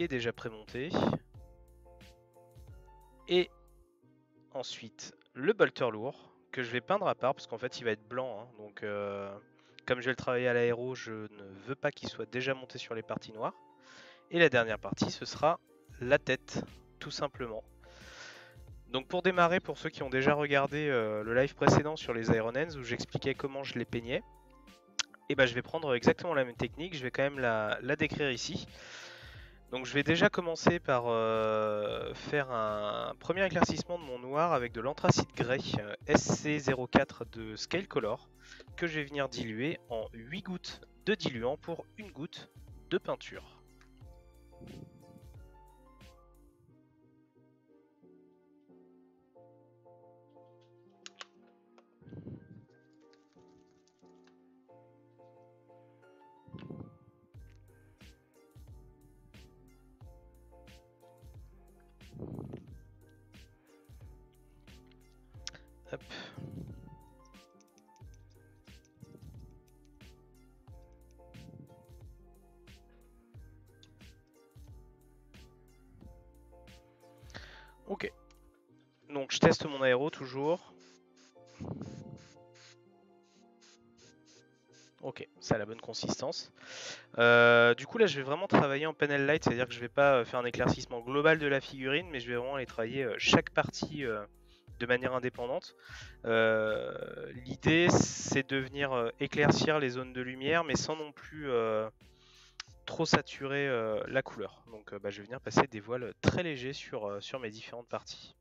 qui est déjà prémonté. Et ensuite le bolter lourd que je vais peindre à part parce qu'en fait il va être blanc, hein, donc comme je vais le travailler à l'aéro, je ne veux pas qu'il soit déjà monté sur les parties noires. Et la dernière partie, ce sera la tête, tout simplement. Donc pour démarrer, pour ceux qui ont déjà regardé le live précédent sur les Ironhands où j'expliquais comment je les peignais, et ben je vais prendre exactement la même technique, je vais quand même la décrire ici. Donc je vais déjà commencer par faire un premier éclaircissement de mon noir avec de l'anthracite grey SC04 de Scale Color que je vais venir diluer en 8 gouttes de diluant pour une goutte de peinture. Hop. Ok. Donc je teste mon aéro toujours. Ok, ça a la bonne consistance. Du coup là je vais vraiment travailler en panel light, c'est-à-dire que je vais pas faire un éclaircissement global de la figurine, mais je vais vraiment aller travailler chaque partie de manière indépendante. L'idée c'est de venir éclaircir les zones de lumière, mais sans non plus trop saturer la couleur. Donc je vais venir passer des voiles très légers sur mes différentes parties.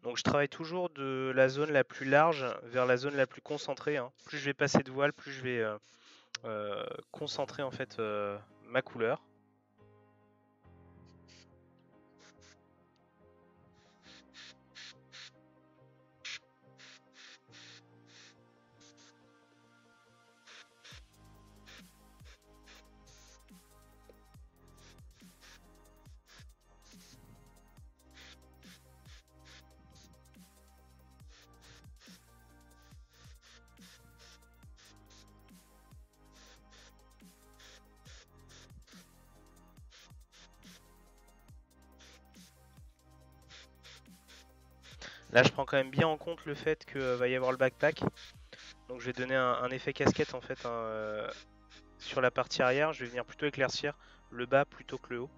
Donc je travaille toujours de la zone la plus large vers la zone la plus concentrée, hein. Plus je vais passer de voile, plus je vais concentrer en fait ma couleur. Là je prends quand même bien en compte le fait que va y avoir le backpack. Donc je vais donner un effet casquette en fait hein, sur la partie arrière. Je vais venir plutôt éclaircir le bas plutôt que le haut.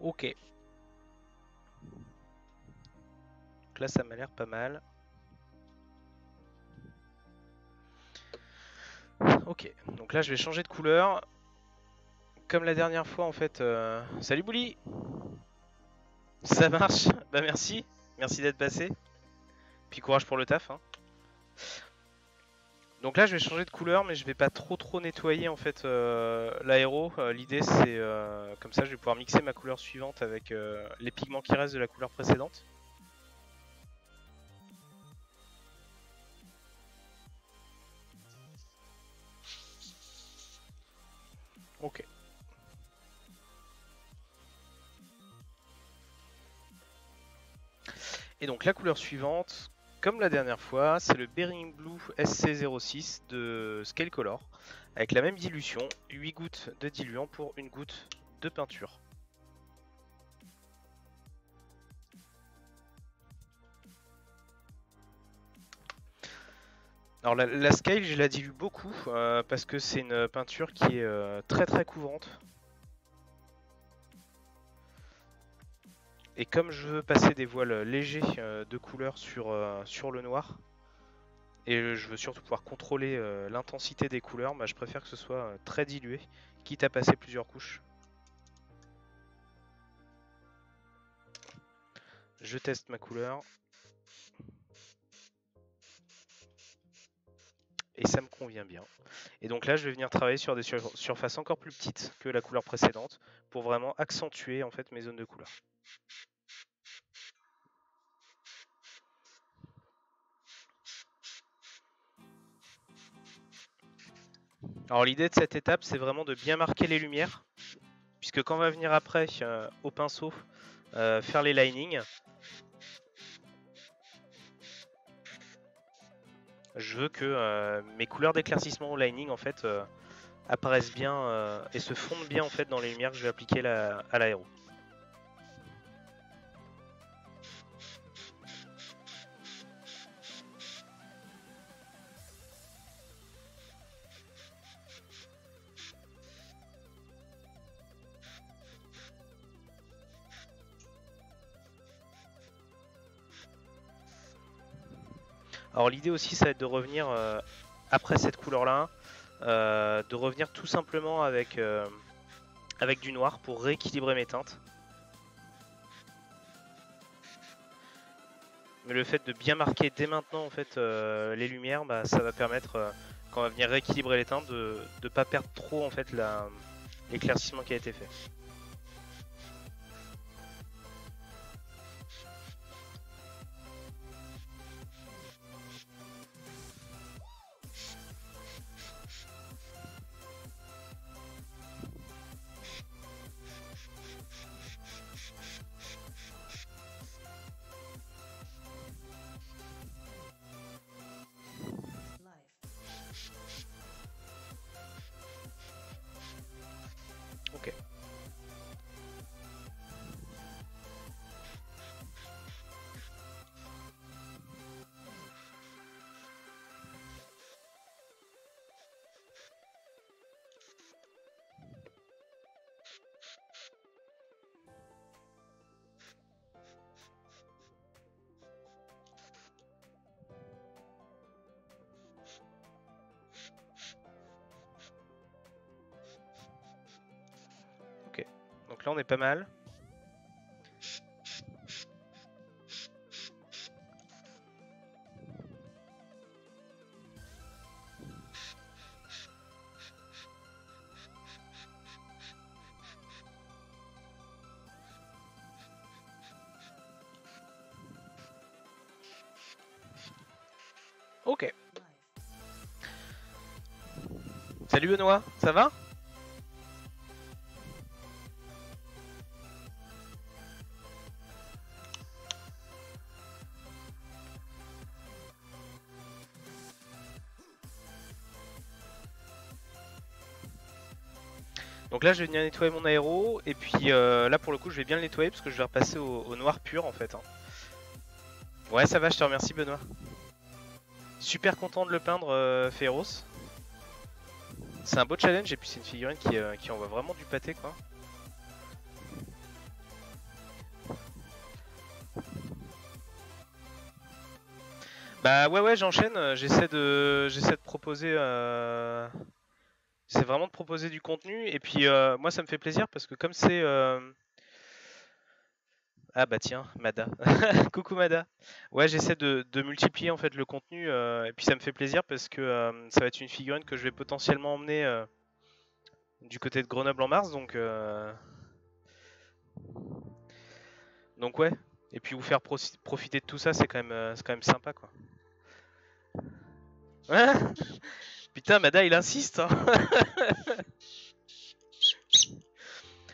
Ok. Donc là ça m'a l'air pas mal. Ok, donc là je vais changer de couleur. Comme la dernière fois en fait. Salut Bouli. Ça marche. Bah merci. Merci d'être passé. Puis courage pour le taf. Hein. Donc là je vais changer de couleur mais je vais pas trop nettoyer en fait l'aéro. L'idée c'est comme ça je vais pouvoir mixer ma couleur suivante avec les pigments qui restent de la couleur précédente. Ok. Et donc la couleur suivante, comme la dernière fois, c'est le Bering Blue SC06 de Scale Color, avec la même dilution, 8 gouttes de diluant pour 1 goutte de peinture. Alors la Scale, je la dilue beaucoup parce que c'est une peinture qui est très couvrante. Et comme je veux passer des voiles légers de couleur sur le noir, et je veux surtout pouvoir contrôler l'intensité des couleurs, bah, je préfère que ce soit très dilué, quitte à passer plusieurs couches. Je teste ma couleur. Et ça me convient bien. Et donc là, je vais venir travailler sur des surfaces encore plus petites que la couleur précédente pour vraiment accentuer en fait mes zones de couleur. Alors l'idée de cette étape, c'est vraiment de bien marquer les lumières, puisque quand on va venir après au pinceau faire les linings, je veux que mes couleurs d'éclaircissement au lining en fait apparaissent bien et se fondent bien en fait dans les lumières que je vais appliquer à l'aéro. Alors l'idée aussi, ça va être de revenir après cette couleur-là, de revenir tout simplement avec du noir pour rééquilibrer mes teintes. Mais le fait de bien marquer dès maintenant en fait les lumières, bah, ça va permettre quand on va venir rééquilibrer les teintes de ne pas perdre trop en fait l'éclaircissement qui a été fait. Ok. Ok. Donc là on est pas mal. Ok. Salut Benoît, ça va? Donc là je vais venir nettoyer mon aéro et puis là pour le coup je vais bien le nettoyer parce que je vais repasser au noir pur en fait. Hein. Ouais ça va, je te remercie Benoît. Super content de le peindre Féroce. C'est un beau challenge et puis c'est une figurine qui envoie vraiment du pâté quoi. Bah ouais j'enchaîne, j'essaie de proposer j'essaie vraiment de proposer du contenu et puis moi ça me fait plaisir parce que comme c'est ah bah tiens, Mada. Coucou Mada. Ouais, j'essaie de multiplier en fait le contenu et puis ça me fait plaisir parce que ça va être une figurine que je vais potentiellement emmener du côté de Grenoble en mars donc ouais. Et puis vous faire profiter de tout ça, c'est quand même sympa quoi. Putain, Mada il insiste. Hein.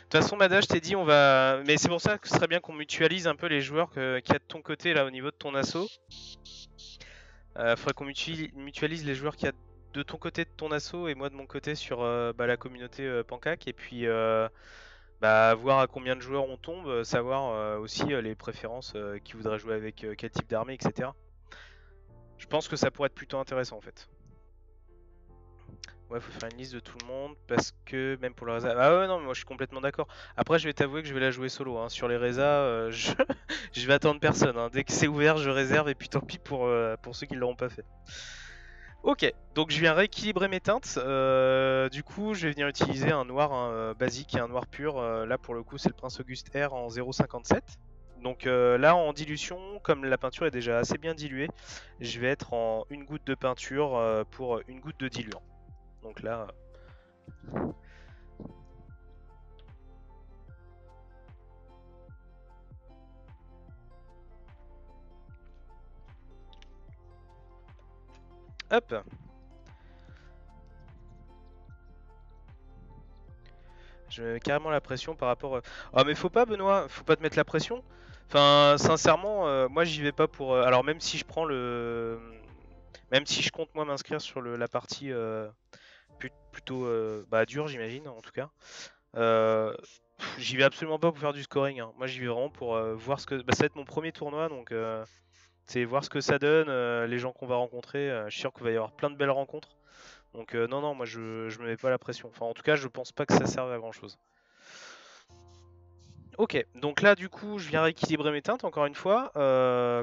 toute façon, Mada, je t'ai dit, on va. Mais c'est pour ça que ce serait bien qu'on mutualise un peu les joueurs qu'il y a de ton côté là au niveau de ton assaut. Faudrait qu'on mutualise les joueurs qu'il y a de ton côté de ton assaut et moi de mon côté sur la communauté Pancac. Et puis voir à combien de joueurs on tombe, savoir aussi les préférences qui voudraient jouer avec quel type d'armée, etc. Je pense que ça pourrait être plutôt intéressant en fait. Ouais, faut faire une liste de tout le monde parce que même pour le Reza. Ah ouais, non, mais moi je suis complètement d'accord. Après, je vais t'avouer que je vais la jouer solo. Hein. Sur les Reza, je vais attendre personne. Hein. Dès que c'est ouvert, je réserve et puis tant pis pour ceux qui ne l'auront pas fait. Ok, donc je viens rééquilibrer mes teintes. Du coup, je vais venir utiliser un noir basique et un noir pur. Là, pour le coup, c'est le Prince Auguste R en 0,57. Donc là, en dilution, comme la peinture est déjà assez bien diluée, je vais être en une goutte de peinture pour une goutte de diluant. Donc là... Hop. Je mets carrément la pression par rapport... Oh mais faut pas Benoît, faut pas te mettre la pression. Enfin sincèrement, moi j'y vais pas pour... Alors même si je prends le... Même si je compte moi m'inscrire sur la partie plutôt dure j'imagine en tout cas. J'y vais absolument pas pour faire du scoring. Hein. Moi j'y vais vraiment pour voir ce que... ça va être mon premier tournoi donc... c'est voir ce que ça donne, les gens qu'on va rencontrer. Je suis sûr qu'il va y avoir plein de belles rencontres. Donc non, moi je me mets pas la pression. Enfin en tout cas je pense pas que ça serve à grand chose. Ok, donc là du coup je viens rééquilibrer mes teintes encore une fois.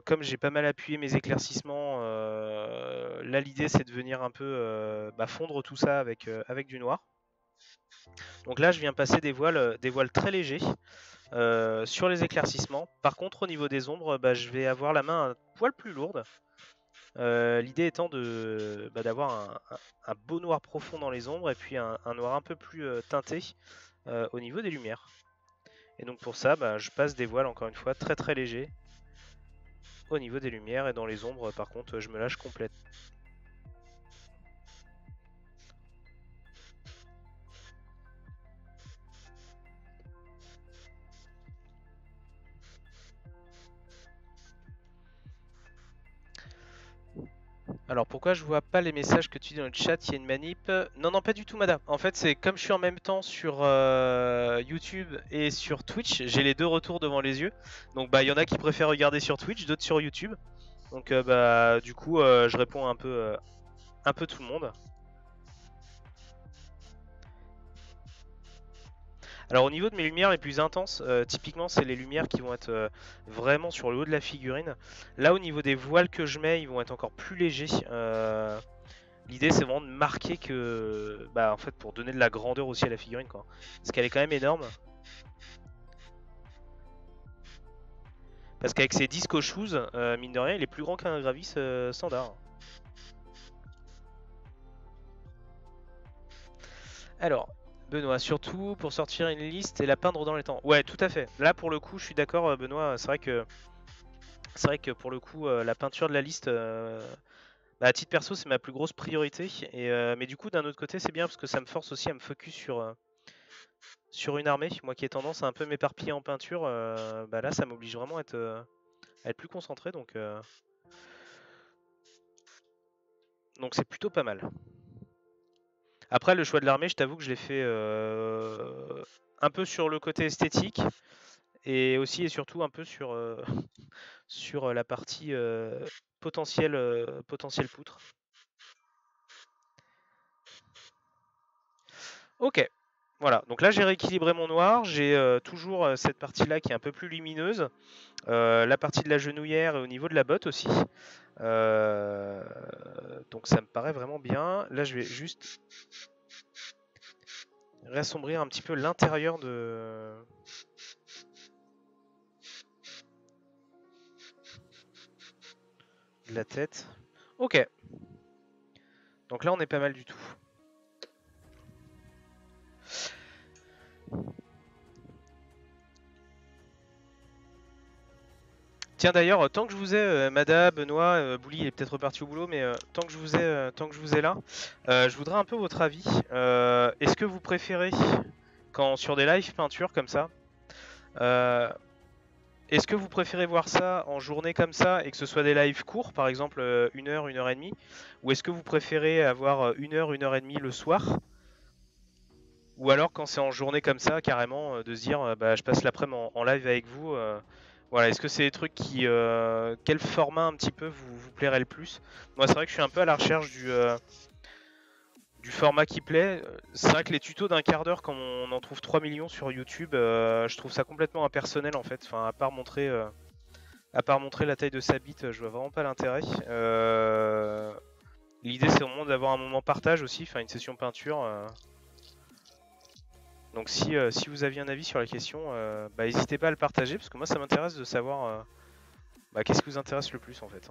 Comme j'ai pas mal appuyé mes éclaircissements, là l'idée c'est de venir un peu fondre tout ça avec du noir. Donc là je viens passer des voiles très légers sur les éclaircissements. Par contre au niveau des ombres, je vais avoir la main un poil plus lourde. L'idée étant d'avoir un beau noir profond dans les ombres et puis un noir un peu plus teinté au niveau des lumières. Et donc pour ça, je passe des voiles encore une fois très très légers au niveau des lumières et dans les ombres par contre je me lâche complètement. Alors pourquoi je vois pas les messages que tu dis dans le chat, il y a une manip? Non pas du tout madame. En fait c'est comme je suis en même temps sur YouTube et sur Twitch, j'ai les deux retours devant les yeux. Donc il y en a qui préfèrent regarder sur Twitch, d'autres sur YouTube. Donc du coup je réponds un peu tout le monde. Alors au niveau de mes lumières les plus intenses, typiquement c'est les lumières qui vont être vraiment sur le haut de la figurine. Là au niveau des voiles que je mets, ils vont être encore plus légers. L'idée c'est vraiment de marquer que, en fait pour donner de la grandeur aussi à la figurine quoi. Parce qu'elle est quand même énorme. Parce qu'avec ses disco shoes, mine de rien il est plus grand qu'un Gravis standard. Alors, Benoît, surtout pour sortir une liste et la peindre dans les temps. Ouais, tout à fait. Là, pour le coup, je suis d'accord, Benoît. C'est vrai que pour le coup, la peinture de la liste, à titre perso, c'est ma plus grosse priorité. Mais du coup, d'un autre côté, c'est bien parce que ça me force aussi à me focus sur une armée. Moi qui ai tendance à un peu m'éparpiller en peinture, là, ça m'oblige vraiment à être plus concentré. Donc c'est plutôt pas mal. Après, le choix de l'armée, je t'avoue que je l'ai fait un peu sur le côté esthétique et aussi et surtout un peu sur, sur la partie potentielle poutre. Ok, voilà. Donc là, j'ai rééquilibré mon noir. J'ai toujours cette partie-là qui est un peu plus lumineuse. La partie de la genouillère et au niveau de la botte aussi. Donc ça me paraît vraiment bien. Là, je vais juste réassombrir un petit peu l'intérieur de la tête. Ok. Donc là, on est pas mal du tout. Tiens d'ailleurs, tant que je vous ai, Mada, Benoît, Bouli il est peut-être reparti au boulot, mais tant que je vous ai là, je voudrais un peu votre avis. Est-ce que vous préférez quand sur des lives peinture comme ça, euh, est-ce que vous préférez voir ça en journée comme ça et que ce soit des lives courts, par exemple 1 heure, 1 heure et demie, ou est-ce que vous préférez avoir 1 heure, 1 heure et demie le soir, ou alors quand c'est en journée comme ça, carrément, de se dire bah, je passe l'après-midi en live avec vous. Voilà, est-ce que c'est des trucs qui. Quel format un petit peu vous plairait le plus? Moi, c'est vrai que je suis un peu à la recherche du format qui plaît. C'est vrai que les tutos d'un quart d'heure, quand on en trouve 3 millions sur YouTube, je trouve ça complètement impersonnel en fait. Enfin, à part montrer la taille de sa bite, je vois vraiment pas l'intérêt. L'idée, c'est vraiment d'avoir un moment partage aussi, enfin une session peinture. Donc si vous aviez un avis sur la question, bah, n'hésitez pas à le partager parce que moi ça m'intéresse de savoir bah, qu'est-ce qui vous intéresse le plus en fait.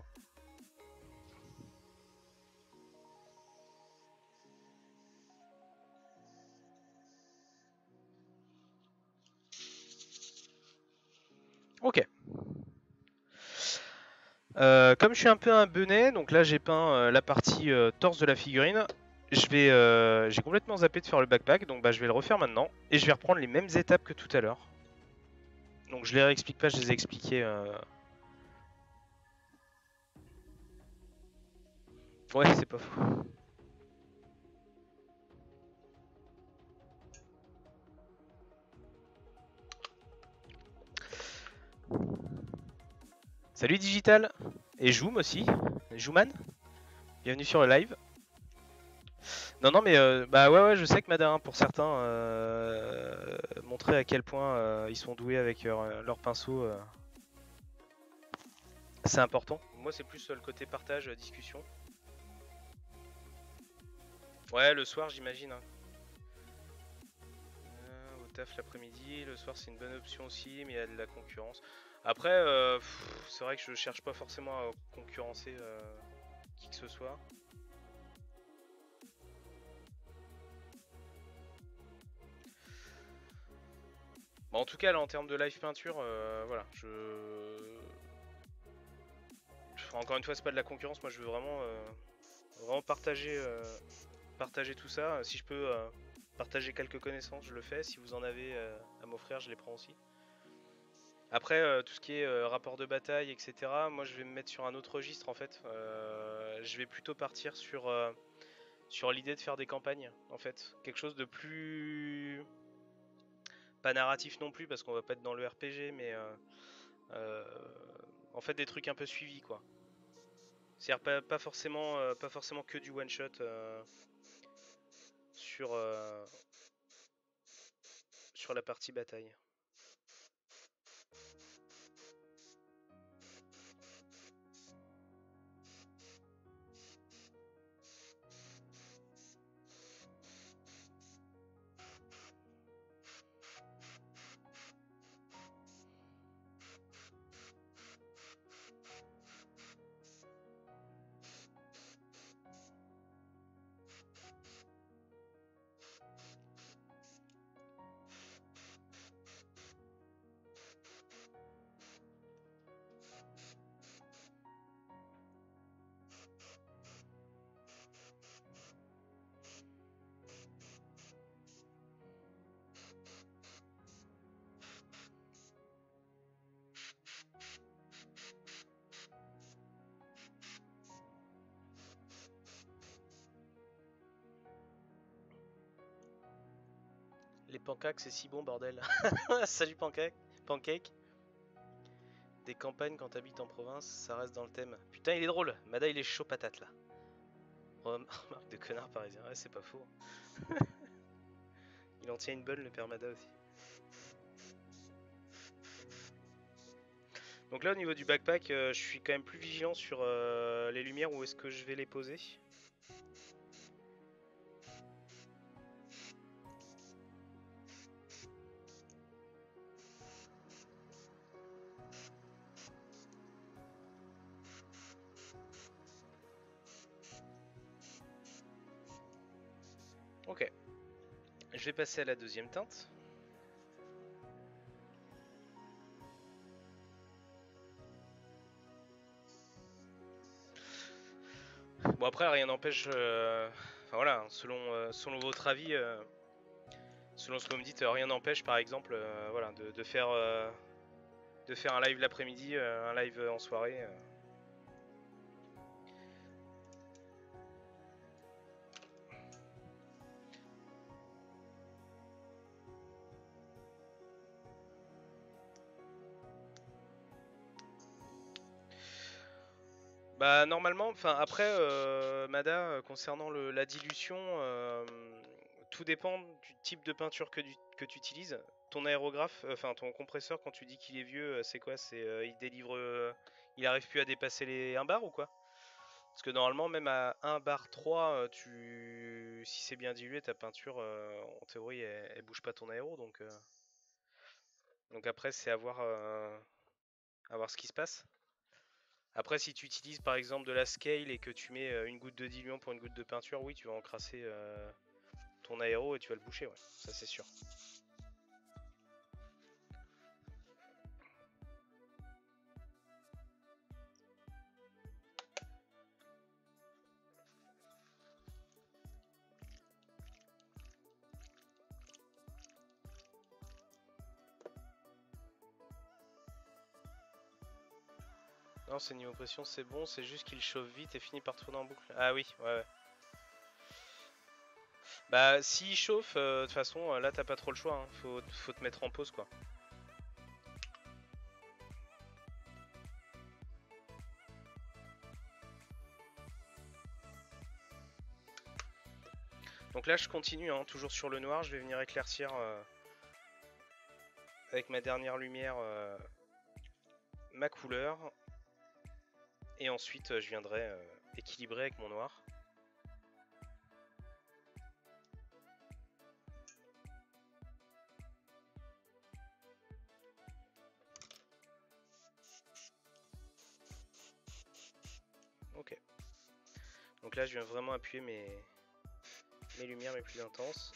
Ok. Comme je suis un peu un benet, donc là j'ai peint la partie torse de la figurine. J'ai complètement zappé de faire le backpack, donc bah, je vais le refaire maintenant. Et je vais reprendre les mêmes étapes que tout à l'heure. Donc je les réexplique pas, je les ai expliquées. Ouais, c'est pas faux. Salut Digital et Joum aussi, Jouman, bienvenue sur le live. Non non mais bah ouais je sais que Madame pour certains montrer à quel point ils sont doués avec leur pinceau, c'est important. Moi c'est plus le côté partage, discussion. Ouais le soir j'imagine. Hein. Au taf l'après-midi, le soir c'est une bonne option aussi mais il y a de la concurrence. Après c'est vrai que je cherche pas forcément à concurrencer qui que ce soit. Bon, en tout cas là en termes de live peinture, voilà, encore une fois c'est pas de la concurrence, moi je veux vraiment partager tout ça. Si je peux partager quelques connaissances, je le fais. Si vous en avez à m'offrir, je les prends aussi. Après, tout ce qui est rapport de bataille, etc., moi je vais me mettre sur un autre registre en fait. Je vais plutôt partir sur l'idée de faire des campagnes en fait. Quelque chose de plus. Pas narratif non plus parce qu'on va pas être dans le RPG, mais en fait des trucs un peu suivis quoi. C'est-à-dire pas forcément que du one shot sur, sur la partie bataille. Les pancaques c'est si bon bordel. Salut Pancake. Des campagnes quand t'habites en province, ça reste dans le thème. Putain il est drôle, Mada il est chaud patate là. Remarque de connard parisien, ouais c'est pas faux. Il en tient une bonne le père Mada aussi. Donc là au niveau du backpack, je suis quand même plus vigilant sur les lumières, où est-ce que je vais les poser. Ok, je vais passer à la deuxième teinte. Bon après rien n'empêche, enfin voilà, selon votre avis, Selon ce qu'on me dit, rien n'empêche par exemple voilà, de faire un live l'après-midi, un live en soirée. Bah normalement, enfin après Mada, concernant la dilution, tout dépend du type de peinture que tu utilises. Ton aérographe, enfin ton compresseur, quand tu dis qu'il est vieux, c'est quoi? C'est il délivre, il arrive plus à dépasser les 1 bar ou quoi? Parce que normalement même à 1 bar 3, si c'est bien dilué, ta peinture, en théorie, elle bouge pas ton aéro, donc après c'est à voir ce qui se passe. Après, si tu utilises par exemple de la scale et que tu mets une goutte de diluant pour une goutte de peinture, oui, tu vas encrasser ton aéro et tu vas le boucher, ouais, ça c'est sûr. Non, c'est niveau pression, c'est bon, c'est juste qu'il chauffe vite et finit par tourner en boucle. Ah oui, ouais. Bah, s'il chauffe, de toute façon, là t'as pas trop le choix, hein. Faut te mettre en pause quoi. Donc là je continue, hein, toujours sur le noir, je vais venir éclaircir avec ma dernière lumière ma couleur. Et ensuite je viendrai équilibrer avec mon noir. Ok. Donc là je viens vraiment appuyer mes lumières les plus intenses.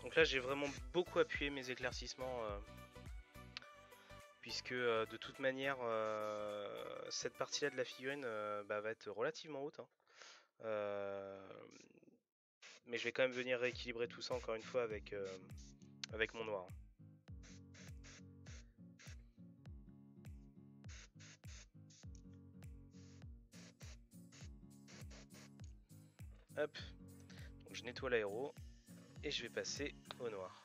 Donc là j'ai vraiment beaucoup appuyé mes éclaircissements puisque de toute manière cette partie là de la figurine va être relativement haute, hein. Mais je vais quand même venir rééquilibrer tout ça encore une fois avec mon noir. Hop, donc je nettoie l'aéro et je vais passer au noir.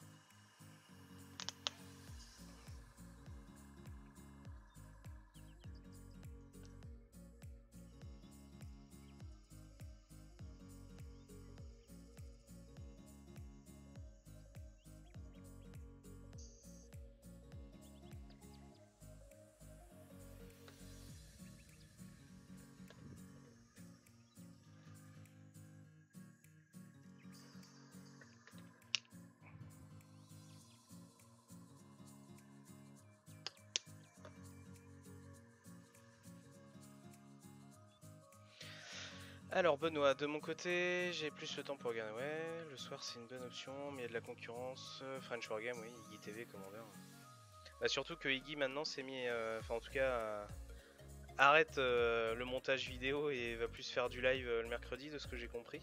Alors Benoît, de mon côté, j'ai plus le temps pour regarder. Ouais, le soir c'est une bonne option, mais il y a de la concurrence. French Wargame, oui, Iggy TV, commandeur. Bah, surtout que Iggy maintenant s'est mis, enfin en tout cas, arrête le montage vidéo et va plus faire du live le mercredi, de ce que j'ai compris.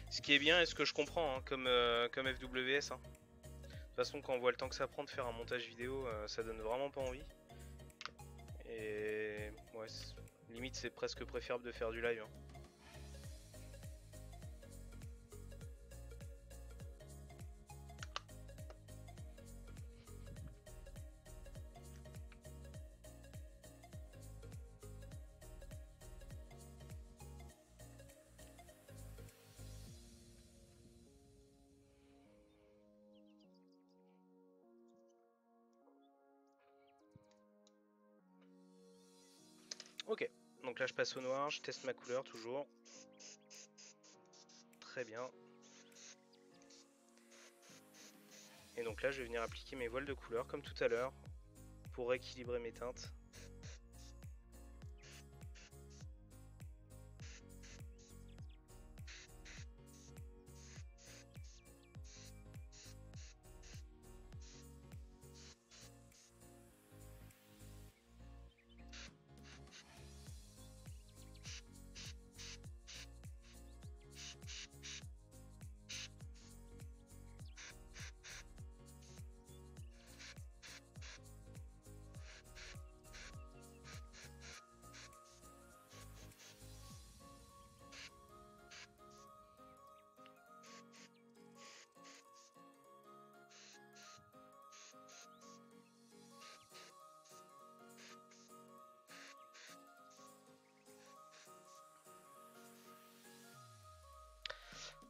Ce qui est bien et ce que je comprends hein, comme FWS. Hein. De toute façon, quand on voit le temps que ça prend de faire un montage vidéo, ça donne vraiment pas envie. Et ouais, limite c'est presque préférable de faire du live. Hein. Ok, donc là je passe au noir, je teste ma couleur toujours. Très bien. Et donc là je vais venir appliquer mes voiles de couleur comme tout à l'heure pour rééquilibrer mes teintes.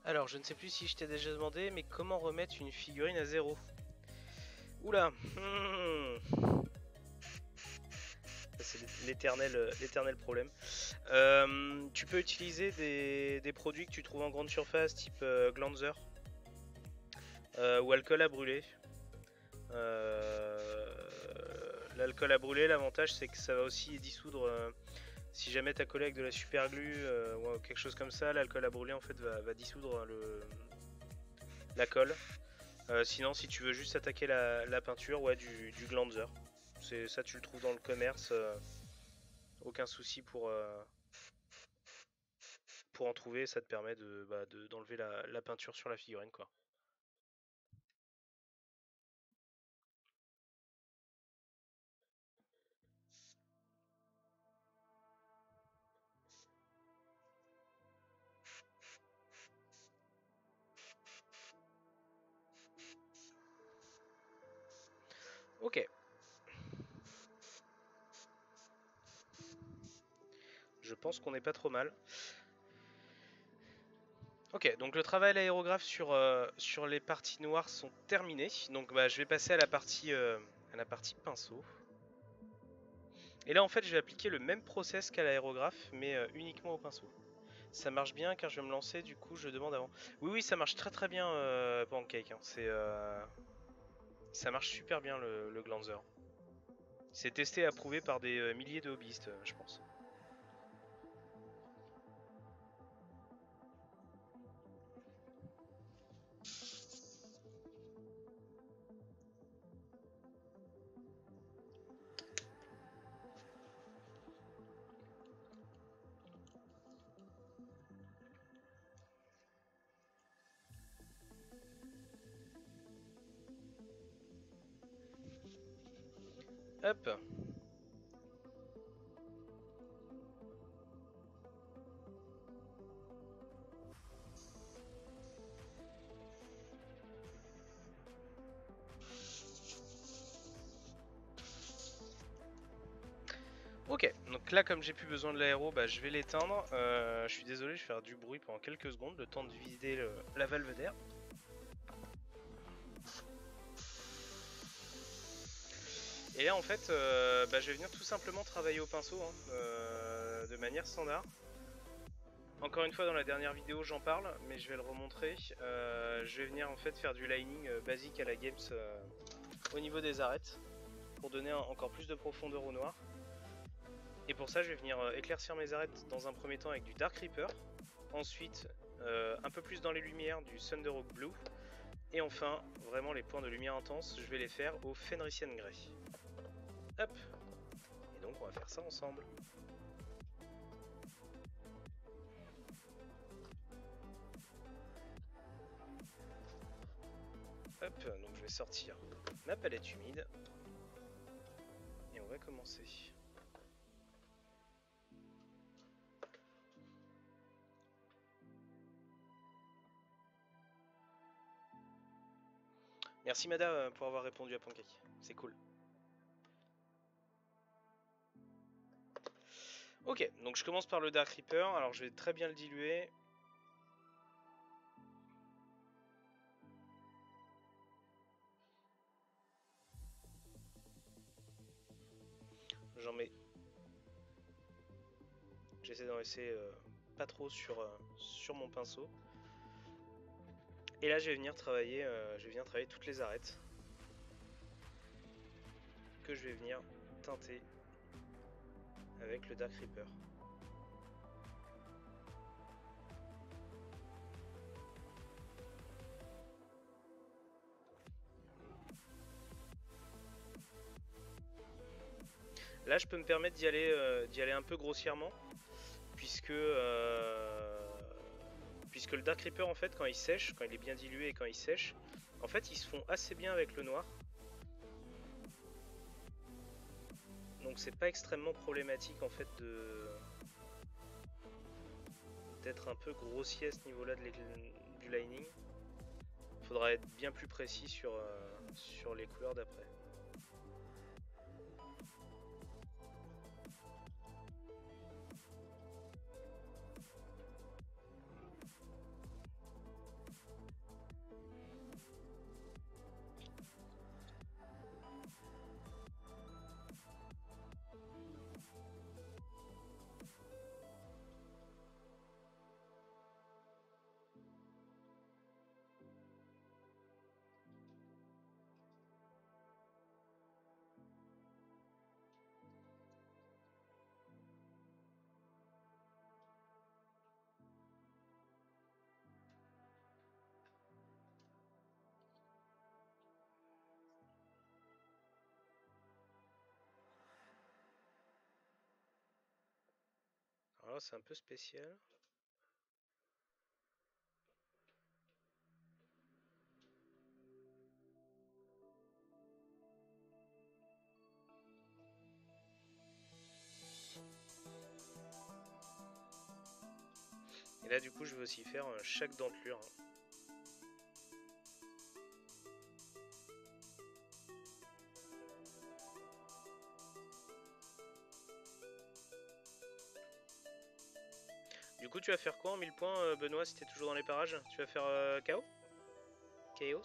Alors, je ne sais plus si je t'ai déjà demandé, mais comment remettre une figurine à 0? Oula C'est l'éternel problème. Tu peux utiliser des produits que tu trouves en grande surface, type Glanzer ou alcool à brûler. L'alcool à brûler, l'avantage c'est que ça va aussi dissoudre... si jamais ta collègue de la super glue ou quelque chose comme ça, l'alcool à brûler en fait va dissoudre la colle. Sinon, si tu veux juste attaquer la peinture, ouais, du Glanzer. Ça, tu le trouves dans le commerce. Aucun souci pour en trouver. Ça te permet d'enlever la peinture sur la figurine, quoi. Ok. Je pense qu'on n'est pas trop mal. Ok, donc le travail à l'aérographe sur les parties noires sont terminés. Donc je vais passer à la partie pinceau. Et là en fait je vais appliquer le même process qu'à l'aérographe mais uniquement au pinceau. Ça marche bien car je vais me lancer, du coup je demande avant. Oui ça marche très bien Pancake. Hein. Ça marche super bien le Glanzer. C'est testé et approuvé par des milliers de hobbyistes je pense. Hop. Ok, donc là comme j'ai plus besoin de l'aéro, je vais l'éteindre. Je suis désolé, je vais faire du bruit pendant quelques secondes, le temps de vider la valve d'air. Et là en fait, je vais venir tout simplement travailler au pinceau hein, de manière standard. Encore une fois dans la dernière vidéo j'en parle, mais je vais le remontrer. Je vais venir en fait faire du lining basique à la Games au niveau des arêtes pour donner encore plus de profondeur au noir. Et pour ça je vais venir éclaircir mes arêtes dans un premier temps avec du Dark Reaper. Ensuite un peu plus dans les lumières du Thunderhawk Blue. Et enfin vraiment les points de lumière intense je vais les faire au Fenrisian Grey. Hop. Et donc on va faire ça ensemble. donc je vais sortir ma palette humide. Et on va commencer. Merci Mada pour avoir répondu à Pancake, c'est cool. Ok, donc je commence par le Dark Reaper, alors je vais très bien le diluer. J'en mets... J'essaie d'en laisser pas trop sur mon pinceau. Et là je vais venir travailler, toutes les arêtes. Que je vais venir teinter avec le Dark Reaper. Là je peux me permettre d'y aller un peu grossièrement, puisque le Dark Reaper en fait quand il sèche, quand il est bien dilué et quand il sèche, en fait ils se font assez bien avec le noir. Donc c'est pas extrêmement problématique en fait d'être un peu grossier à ce niveau là du lining. Faudra être bien plus précis sur les couleurs d'après. Alors là c'est un peu spécial. Et là du coup je vais aussi faire chaque dentelure. Du coup tu vas faire quoi en 1000 points Benoît si t'es toujours dans les parages? Tu vas faire KO? Chaos?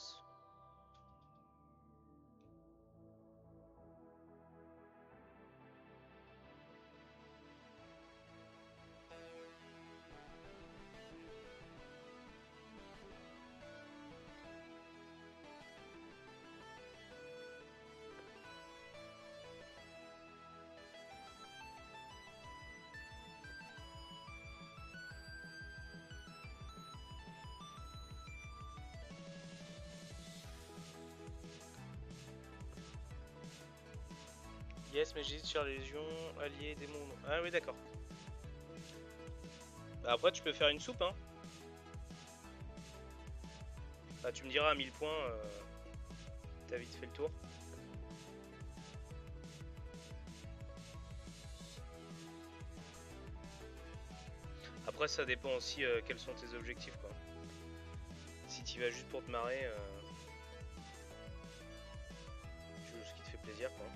Yes, mais j'hésite sur les légions, alliés, démons. Ah oui, d'accord. Bah après, tu peux faire une soupe, hein. Bah, tu me diras à 1000 points, t'as vite fait le tour. Après, ça dépend aussi quels sont tes objectifs, quoi. Si tu vas juste pour te marrer, tu joues ce qui te fait plaisir, quoi.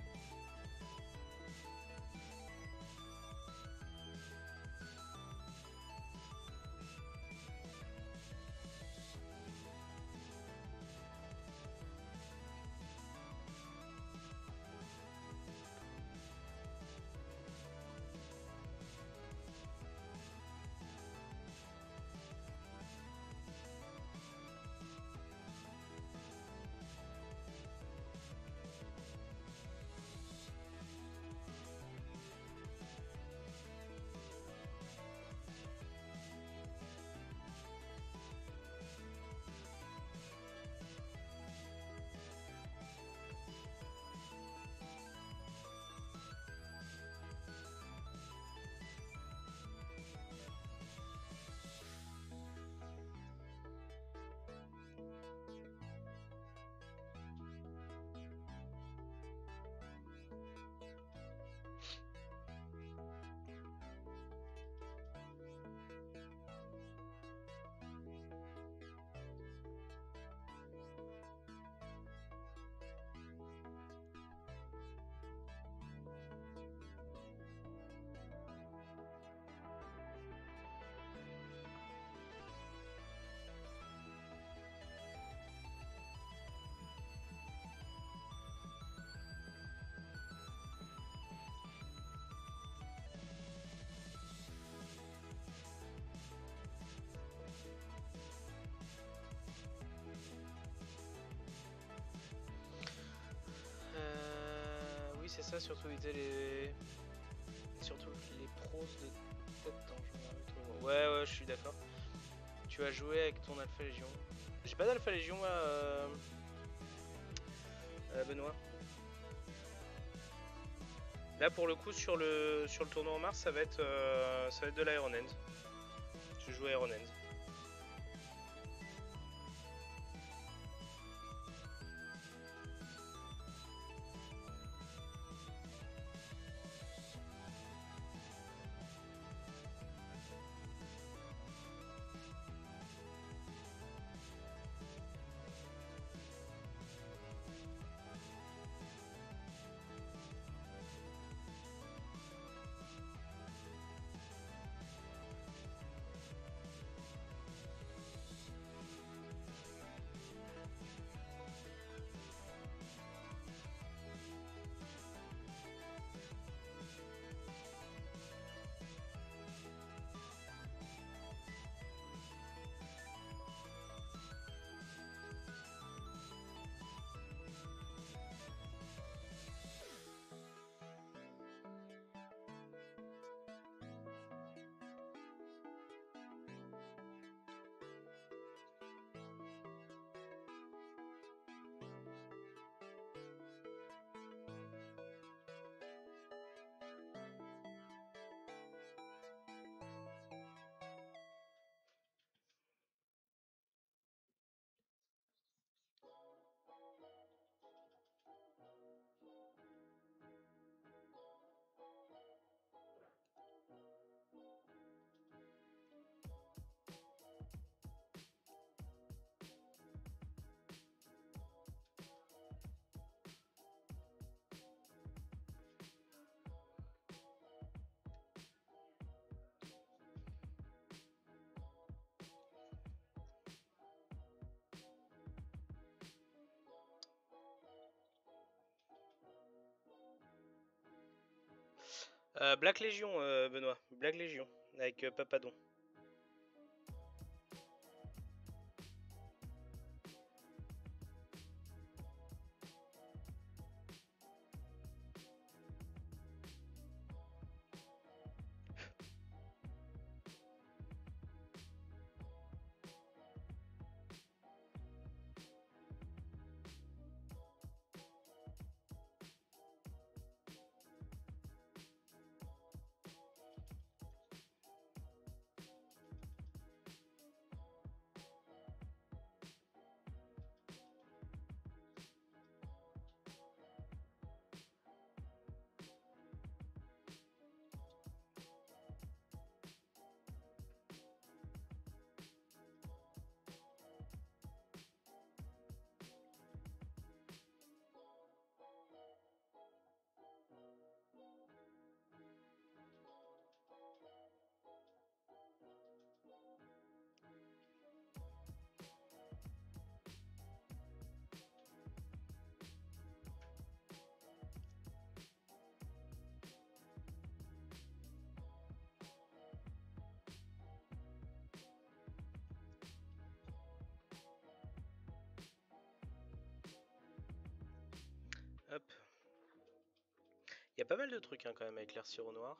c'est ça, surtout éviter les... Surtout les pros de tête dangereux. Ouais, je suis d'accord. Tu vas jouer avec ton Alpha Légion. J'ai pas d'Alpha Légion, moi, Benoît. Là, pour le coup, sur le tournoi en mars, ça va être de l'Iron Hand. Je joue Iron Hand. Black Légion, Benoît. Black Légion, avec Papadon. Hop. Il y a pas mal de trucs hein, quand même avec l'air sirop noir.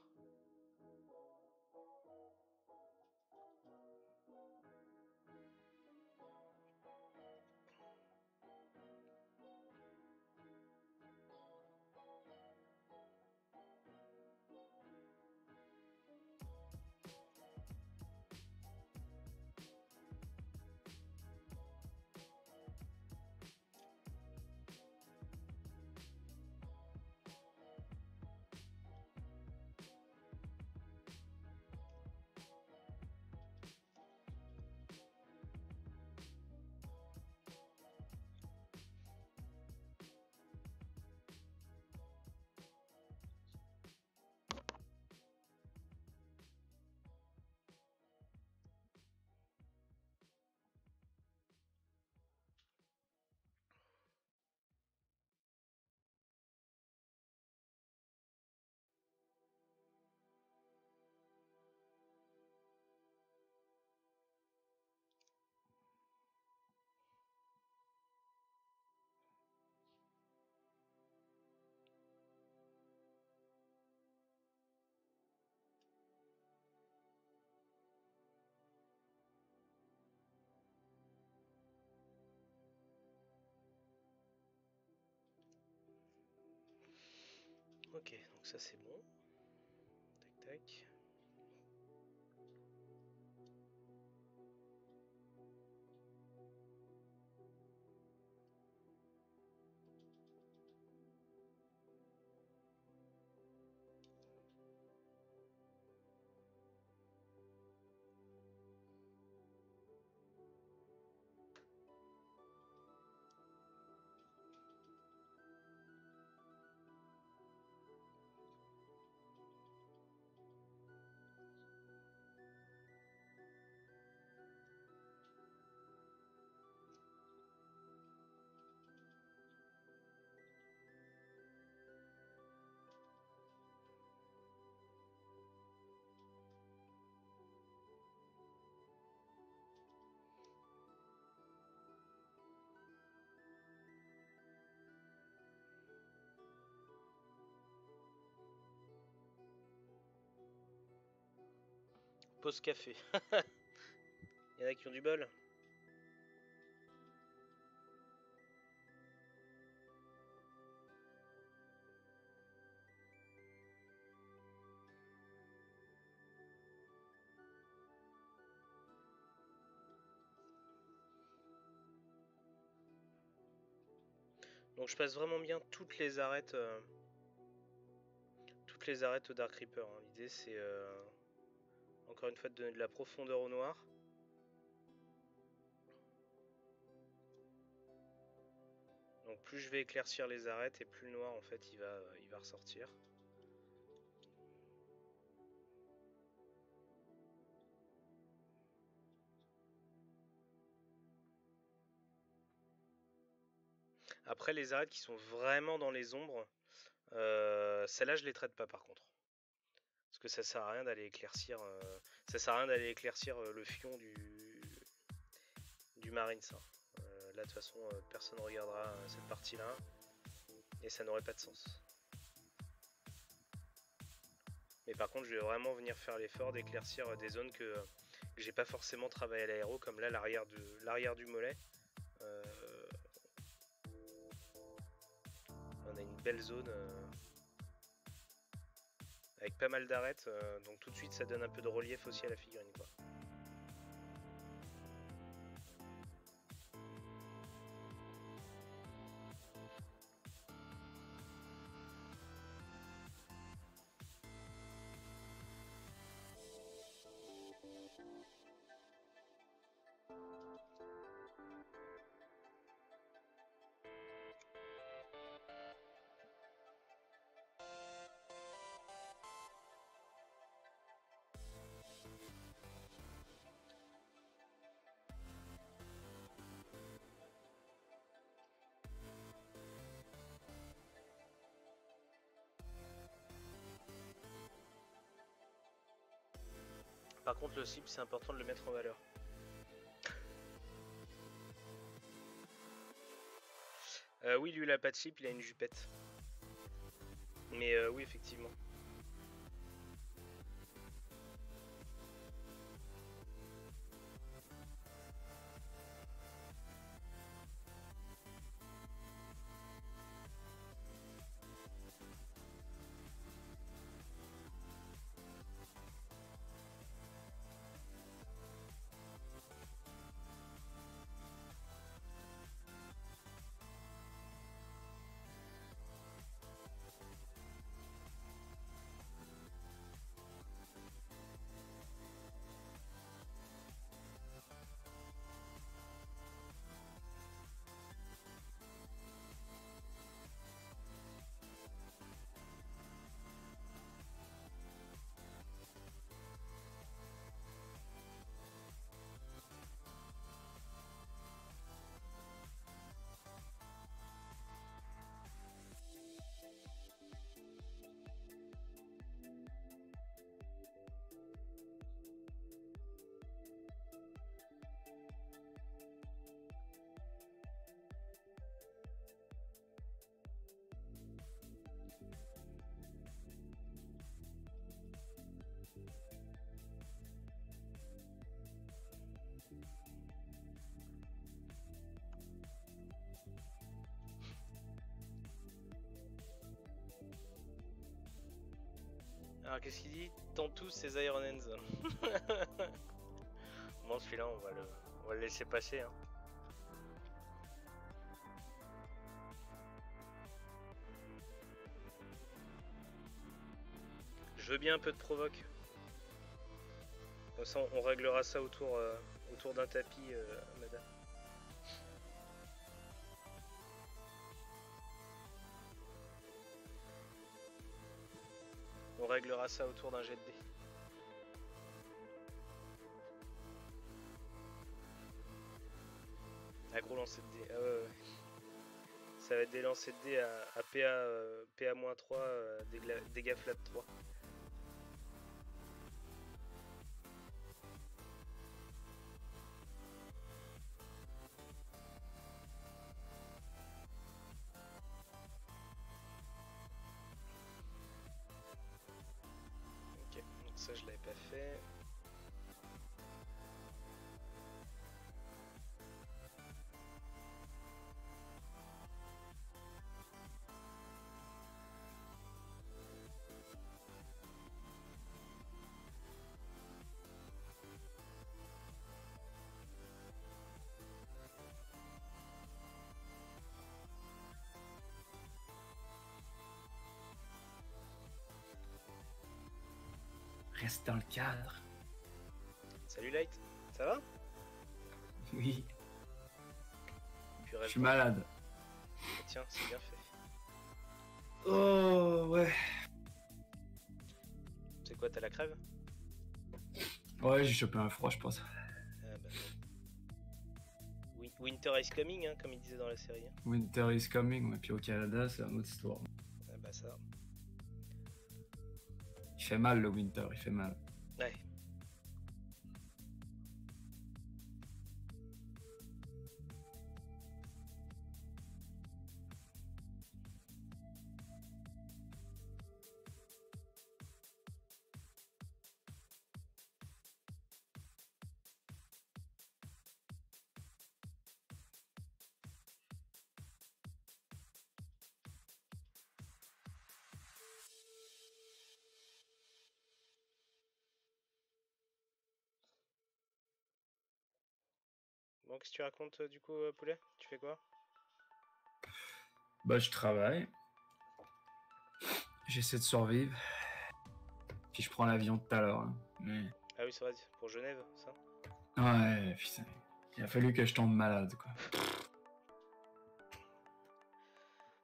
Ok, donc ça c'est bon. Tac tac. Pause café. Il y en a qui ont du bol. Donc je passe vraiment bien toutes les arêtes au Dark Reaper. Hein. L'idée c'est encore une fois de donner de la profondeur au noir. Donc plus je vais éclaircir les arêtes et plus le noir en fait il va ressortir. Après les arêtes qui sont vraiment dans les ombres, celles-là je les traite pas par contre. Parce que ça sert à rien d'aller éclaircir, le fion du Marines. Hein. Là de toute façon personne ne regardera cette partie là et ça n'aurait pas de sens. Mais par contre je vais vraiment venir faire l'effort d'éclaircir des zones que j'ai pas forcément travaillé à l'aéro, comme là l'arrière du mollet. On a une belle zone avec pas mal d'arêtes, donc tout de suite ça donne un peu de relief aussi à la figurine quoi. Par contre le slip c'est important de le mettre en valeur. Oui lui il a pas de slip, il a une jupette. Mais oui effectivement. Ah, qu'est-ce qu'il dit? Tant tous ces Iron Hands. Bon, celui-là, on va le laisser passer. Hein. Je veux bien un peu de provoque. Comme ça, on réglera ça autour d'un tapis, madame. On réglera ça autour d'un jet de dés. Un gros lancer de dés. Ah ouais, ouais. Ça va être des lancers de dés à PA-3, dégâts flat 3. Ok, donc ça je l'avais pas fait. Reste dans le cadre. Salut Light, ça va? Oui. Puis Je suis malade. Tiens, c'est bien fait. Oh ouais. C'est quoi, t'as la crève? Ouais, j'ai chopé un froid, je pense. Ah bah Winter is coming, hein, comme il disait dans la série. Winter is coming, et puis au Canada, c'est une autre histoire. Ah bah ça. Il fait mal le winter, il fait mal. Ouais. Bon, qu'est-ce que tu racontes du coup, poulet? Tu fais quoi? Bah, je travaille. J'essaie de survivre. Puis je prends l'avion tout à l'heure. Hein. Mais... Ah oui, c'est vrai, pour Genève, ça? Ouais, putain. Il a fallu que je tombe malade, quoi.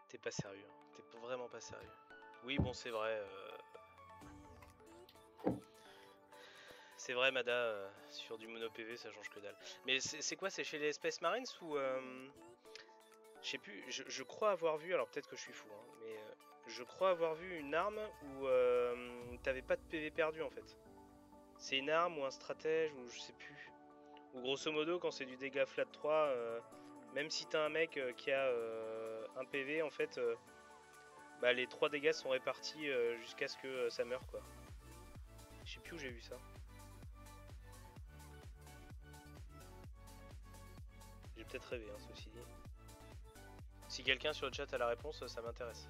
T'es pas sérieux, hein. T'es vraiment pas sérieux. Oui, bon, c'est vrai. C'est vrai, Mada, sur du mono PV, ça change que dalle. Mais c'est quoi? C'est chez les Space Marines ou... Je sais plus, je crois avoir vu, alors peut-être que je suis fou, hein, mais je crois avoir vu une arme où t'avais pas de PV perdu en fait. C'est une arme ou un stratège ou je sais plus. Ou grosso modo, quand c'est du dégât flat 3, même si t'as un mec qui a un PV, en fait, bah, les 3 dégâts sont répartis jusqu'à ce que ça meure quoi. Je sais plus où j'ai vu ça. J'ai peut-être rêvé, hein, ceci dit. Si quelqu'un sur le chat a la réponse, ça m'intéresse.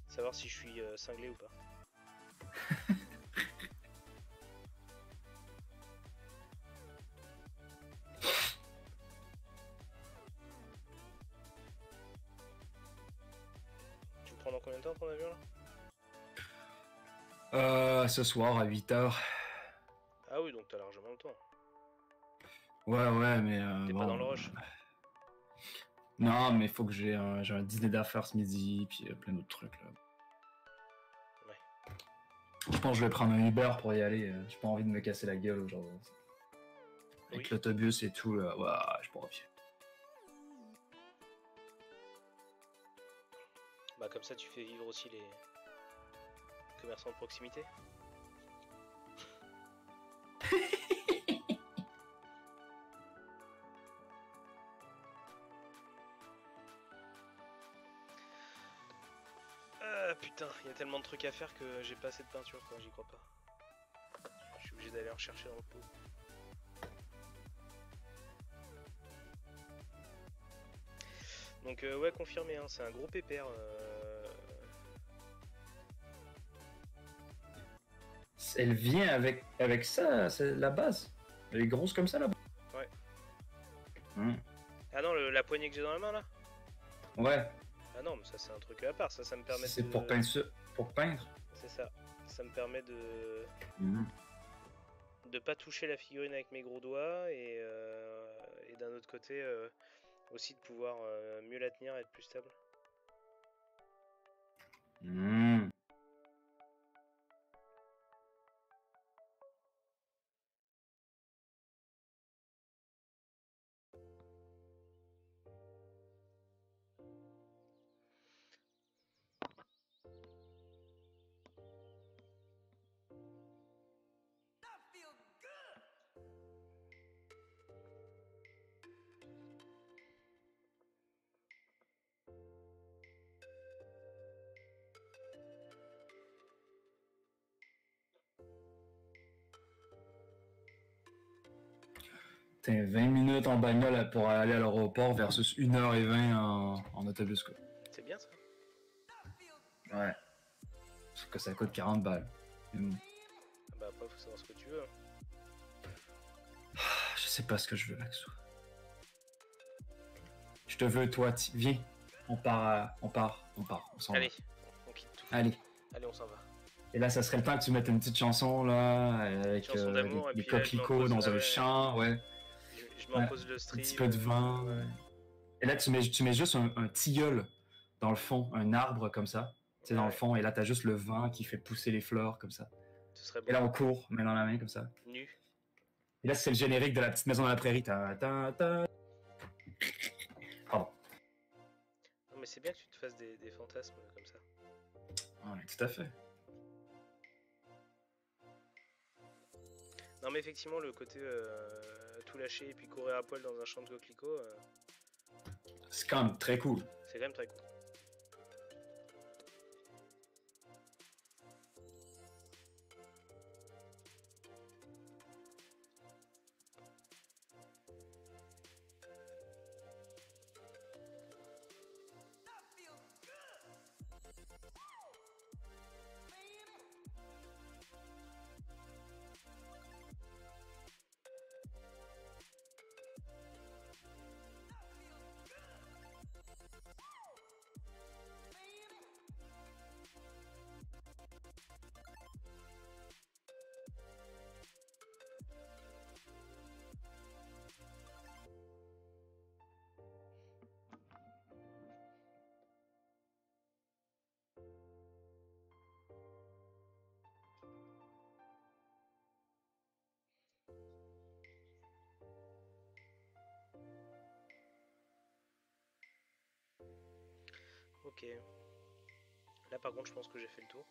Savoir si je suis cinglé ou pas. Tu le prends dans combien de temps ton avion là? Ce soir à 8h. Ah oui, donc t'as largement le temps. Ouais, mais... T'es bon, pas dans le rush. Non, mais il faut que j'ai un dîner d'affaires ce midi, puis plein d'autres trucs, là. Ouais. Je pense que je vais prendre un Uber pour y aller. J'ai pas envie de me casser la gueule aujourd'hui. Avec Oui. l'autobus et tout, là, ouais, je pourrais bien. Bah comme ça tu fais vivre aussi les commerçants de proximité. Putain, il y a tellement de trucs à faire que j'ai pas assez de peinture quoi, j'y crois pas. Je suis obligé d'aller en chercher dans le pot. Donc ouais, confirmé, hein, c'est un gros pépère. elle vient avec ça, c'est la base. Elle est grosse comme ça là-bas. Ouais. Hmm. Ah non, la poignée que j'ai dans la main là? Ouais. Ah non, mais ça c'est un truc à part, ça me permet C'est de... pour peindre. Pour peindre. C'est ça. Ça me permet Hmm. de pas toucher la figurine avec mes gros doigts et d'un autre côté aussi de pouvoir mieux la tenir et être plus stable. Hmm. T'es 20 minutes en bagnole pour aller à l'aéroport versus 1h20 en autobus, quoi. C'est bien ça. Ouais. Sauf que ça coûte 40 balles. Ah bah après faut savoir ce que tu veux. Hein. Je sais pas ce que je veux, Maxou. Je te veux, toi, viens. On part, on s'en va. Allez, on quitte tout. Allez. Allez, on s'en va. Et là, ça serait le temps que tu mettes une petite chanson, là, avec Chanson d'amour, et des puis là, coquelicots dans un champ, ouais. Je m'en pose le stream. Un petit peu de vent. Ouais. Et là, tu mets juste un tilleul dans le fond, un arbre comme ça, tu sais, dans le fond, et là, t'as juste le vent qui fait pousser les fleurs comme ça. Ce serait beau. Et là, on court, main dans la main, comme ça. Nu. Et là, c'est le générique de la petite maison dans la prairie. Pardon. Non mais c'est bien que tu te fasses des fantasmes comme ça. Ouais, tout à fait. Non mais effectivement le côté tout lâcher et puis courir à poil dans un champ de coquelicots, c'est quand même très cool. C'est quand même très cool. Ok. Là par contre je pense que j'ai fait le tour.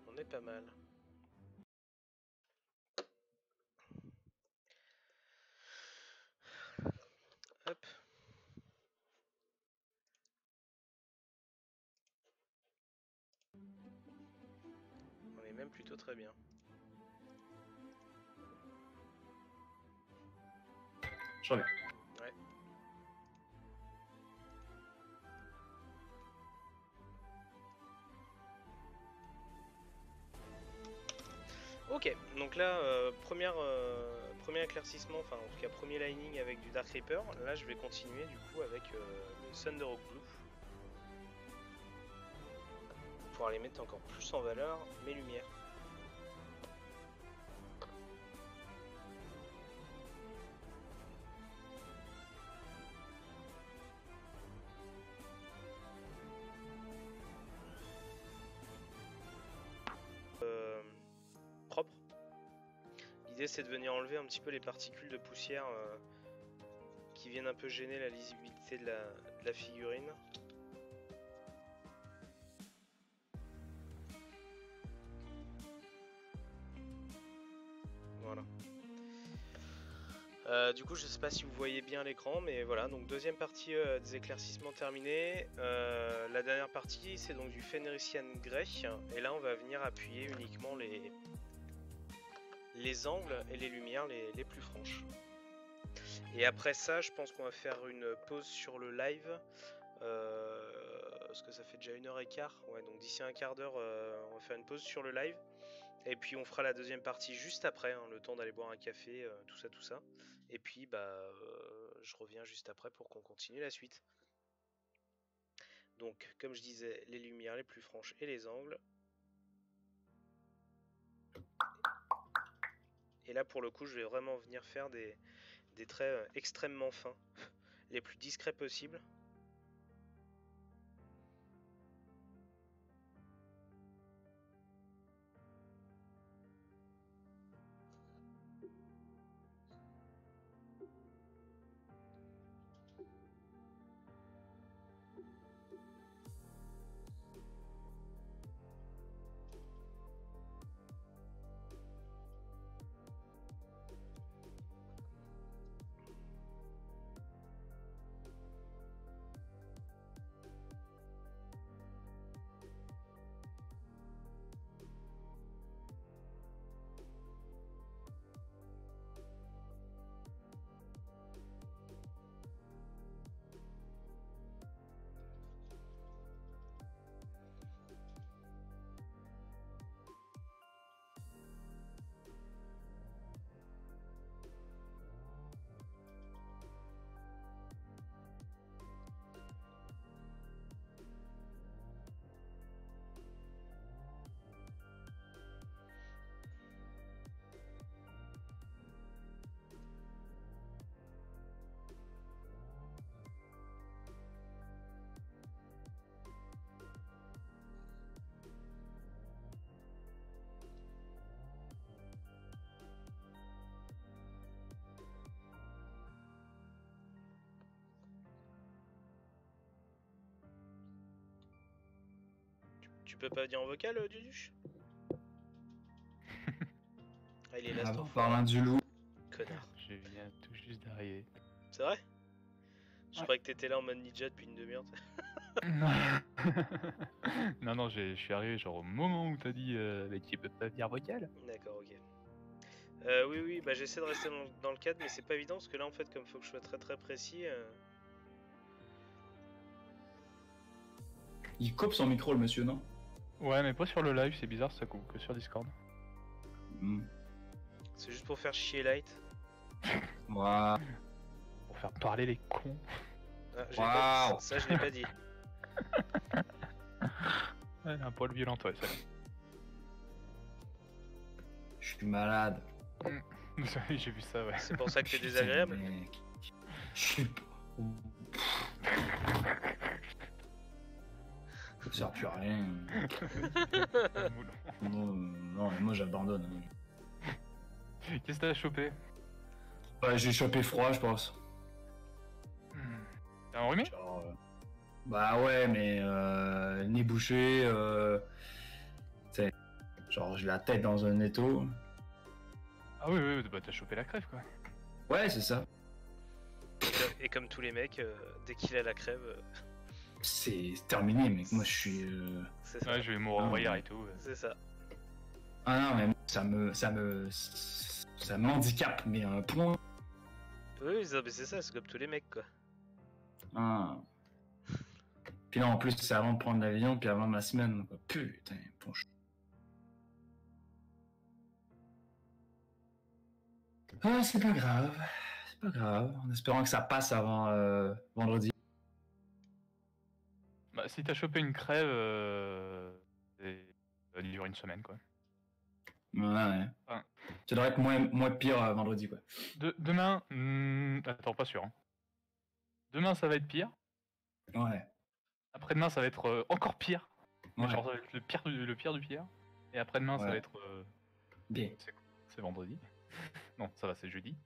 On est pas mal. Hop. On est même plutôt très bien. Je reviens. Ouais. Ok, donc là, premier éclaircissement, enfin en tout cas premier lining avec du Dark Reaper. Là je vais continuer du coup avec le Thunderhawk Blue. Pour pouvoir les mettre encore plus en valeur, mes lumières. L'idée c'est de venir enlever un petit peu les particules de poussière qui viennent un peu gêner la lisibilité de la figurine. Voilà. Du coup, je sais pas si vous voyez bien l'écran, mais voilà. Donc deuxième partie des éclaircissements terminée. La dernière partie, c'est donc du Fenrisian Grey, et là, on va venir appuyer uniquement les angles et les lumières les plus franches. Et après ça, je pense qu'on va faire une pause sur le live. Parce que ça fait déjà 1h15. Ouais, donc d'ici un quart d'heure, on va faire une pause sur le live. Et puis on fera la deuxième partie juste après, hein, le temps d'aller boire un café, tout ça. Et puis je reviens juste après pour qu'on continue la suite. Donc comme je disais, les lumières les plus franches et les angles. Et là pour le coup, je vais vraiment venir faire des traits extrêmement fins, les plus discrets possibles. Tu peux pas dire en vocal, Duduche? Ah, il est là, cet enfoiré. Parlant du loup. Connard. Je viens tout juste d'arriver. C'est vrai? Je Ouais. croyais que t'étais là en mode ninja depuis une demi-heure. non, je suis arrivé genre au moment où t'as dit mais tu peux pas dire vocal. D'accord, ok. Oui, bah j'essaie de rester dans le cadre, mais c'est pas évident parce que là en fait, comme faut que je sois très très précis. Il coupe son micro, le monsieur, non? Ouais, mais pas sur le live, c'est bizarre, ça coupe que sur Discord. C'est juste pour faire chier Light. Waouh. Pour faire parler les cons. Ah, ça je l'ai pas dit. Ouais, un poil violent, ouais, ça. Je suis malade. J'ai vu ça, ouais. C'est pour ça que t'es désagréable. Mec. Je suis... Ça sert plus à rien. Non, mais moi j'abandonne. Qu'est-ce que t'as chopé? Ouais, j'ai chopé froid, je pense. T'es enrhumé? Genre, bah ouais, mais nez bouché, t'sais, genre j'ai la tête dans un étau. Ah oui, bah t'as chopé la crève, quoi. Ouais, c'est ça. Et comme tous les mecs, dès qu'il a la crève, C'est terminé, mec. Moi je suis... c'est ça. Ouais, je vais mourir et tout. C'est ça. Ah non, mais ça m'handicape, mais à un point. Oui, mais c'est ça, c'est comme tous les mecs quoi. Ah. Puis là en plus c'est avant de prendre l'avion, puis avant ma semaine, quoi. Putain, ponche. Ah, c'est pas grave. C'est pas grave. En espérant que ça passe avant vendredi. Bah, si t'as chopé une crève, ça va durer une semaine, quoi. Ouais. Ah. Ça devrait être moins pire vendredi, quoi. Demain... Attends, pas sûr. Hein. Demain, ça va être pire. Ouais. Après-demain, ça va être encore pire. Ouais. Genre, ça va être le pire du pire. Et après-demain, ça va être... Bien. C'est vendredi. Non, ça va, c'est jeudi.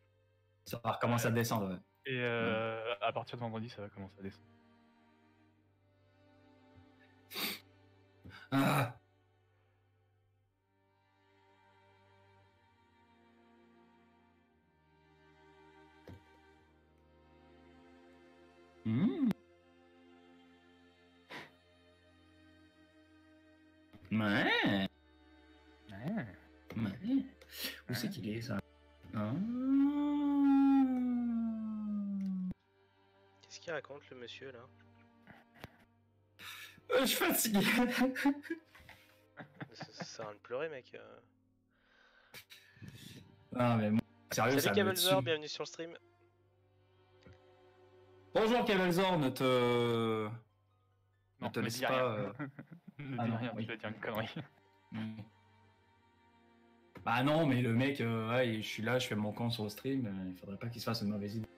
Ça va recommencer à descendre. Ouais. Et à partir de vendredi, ça va commencer à descendre. Ah. Mmh. Ouais. Ouais. Ouais. Où c'est qu'il est, ça? Ah. Qu'est-ce qu'il raconte le monsieur là? Je suis fatigué. Ça sert à de pleurer, mec. Non, mais moi, sérieux, Salut ça me Camelzor, tue. bienvenue sur le stream. Bonjour, Camelzor, ne te Non, te ne laisse dis pas. rien. Ne Ah dis non, rien, oui. tu vas dire une connerie. Bah non, mais le mec, ouais, je suis là, je fais mon camp sur le stream, il faudrait pas qu'il se fasse une mauvaise idée.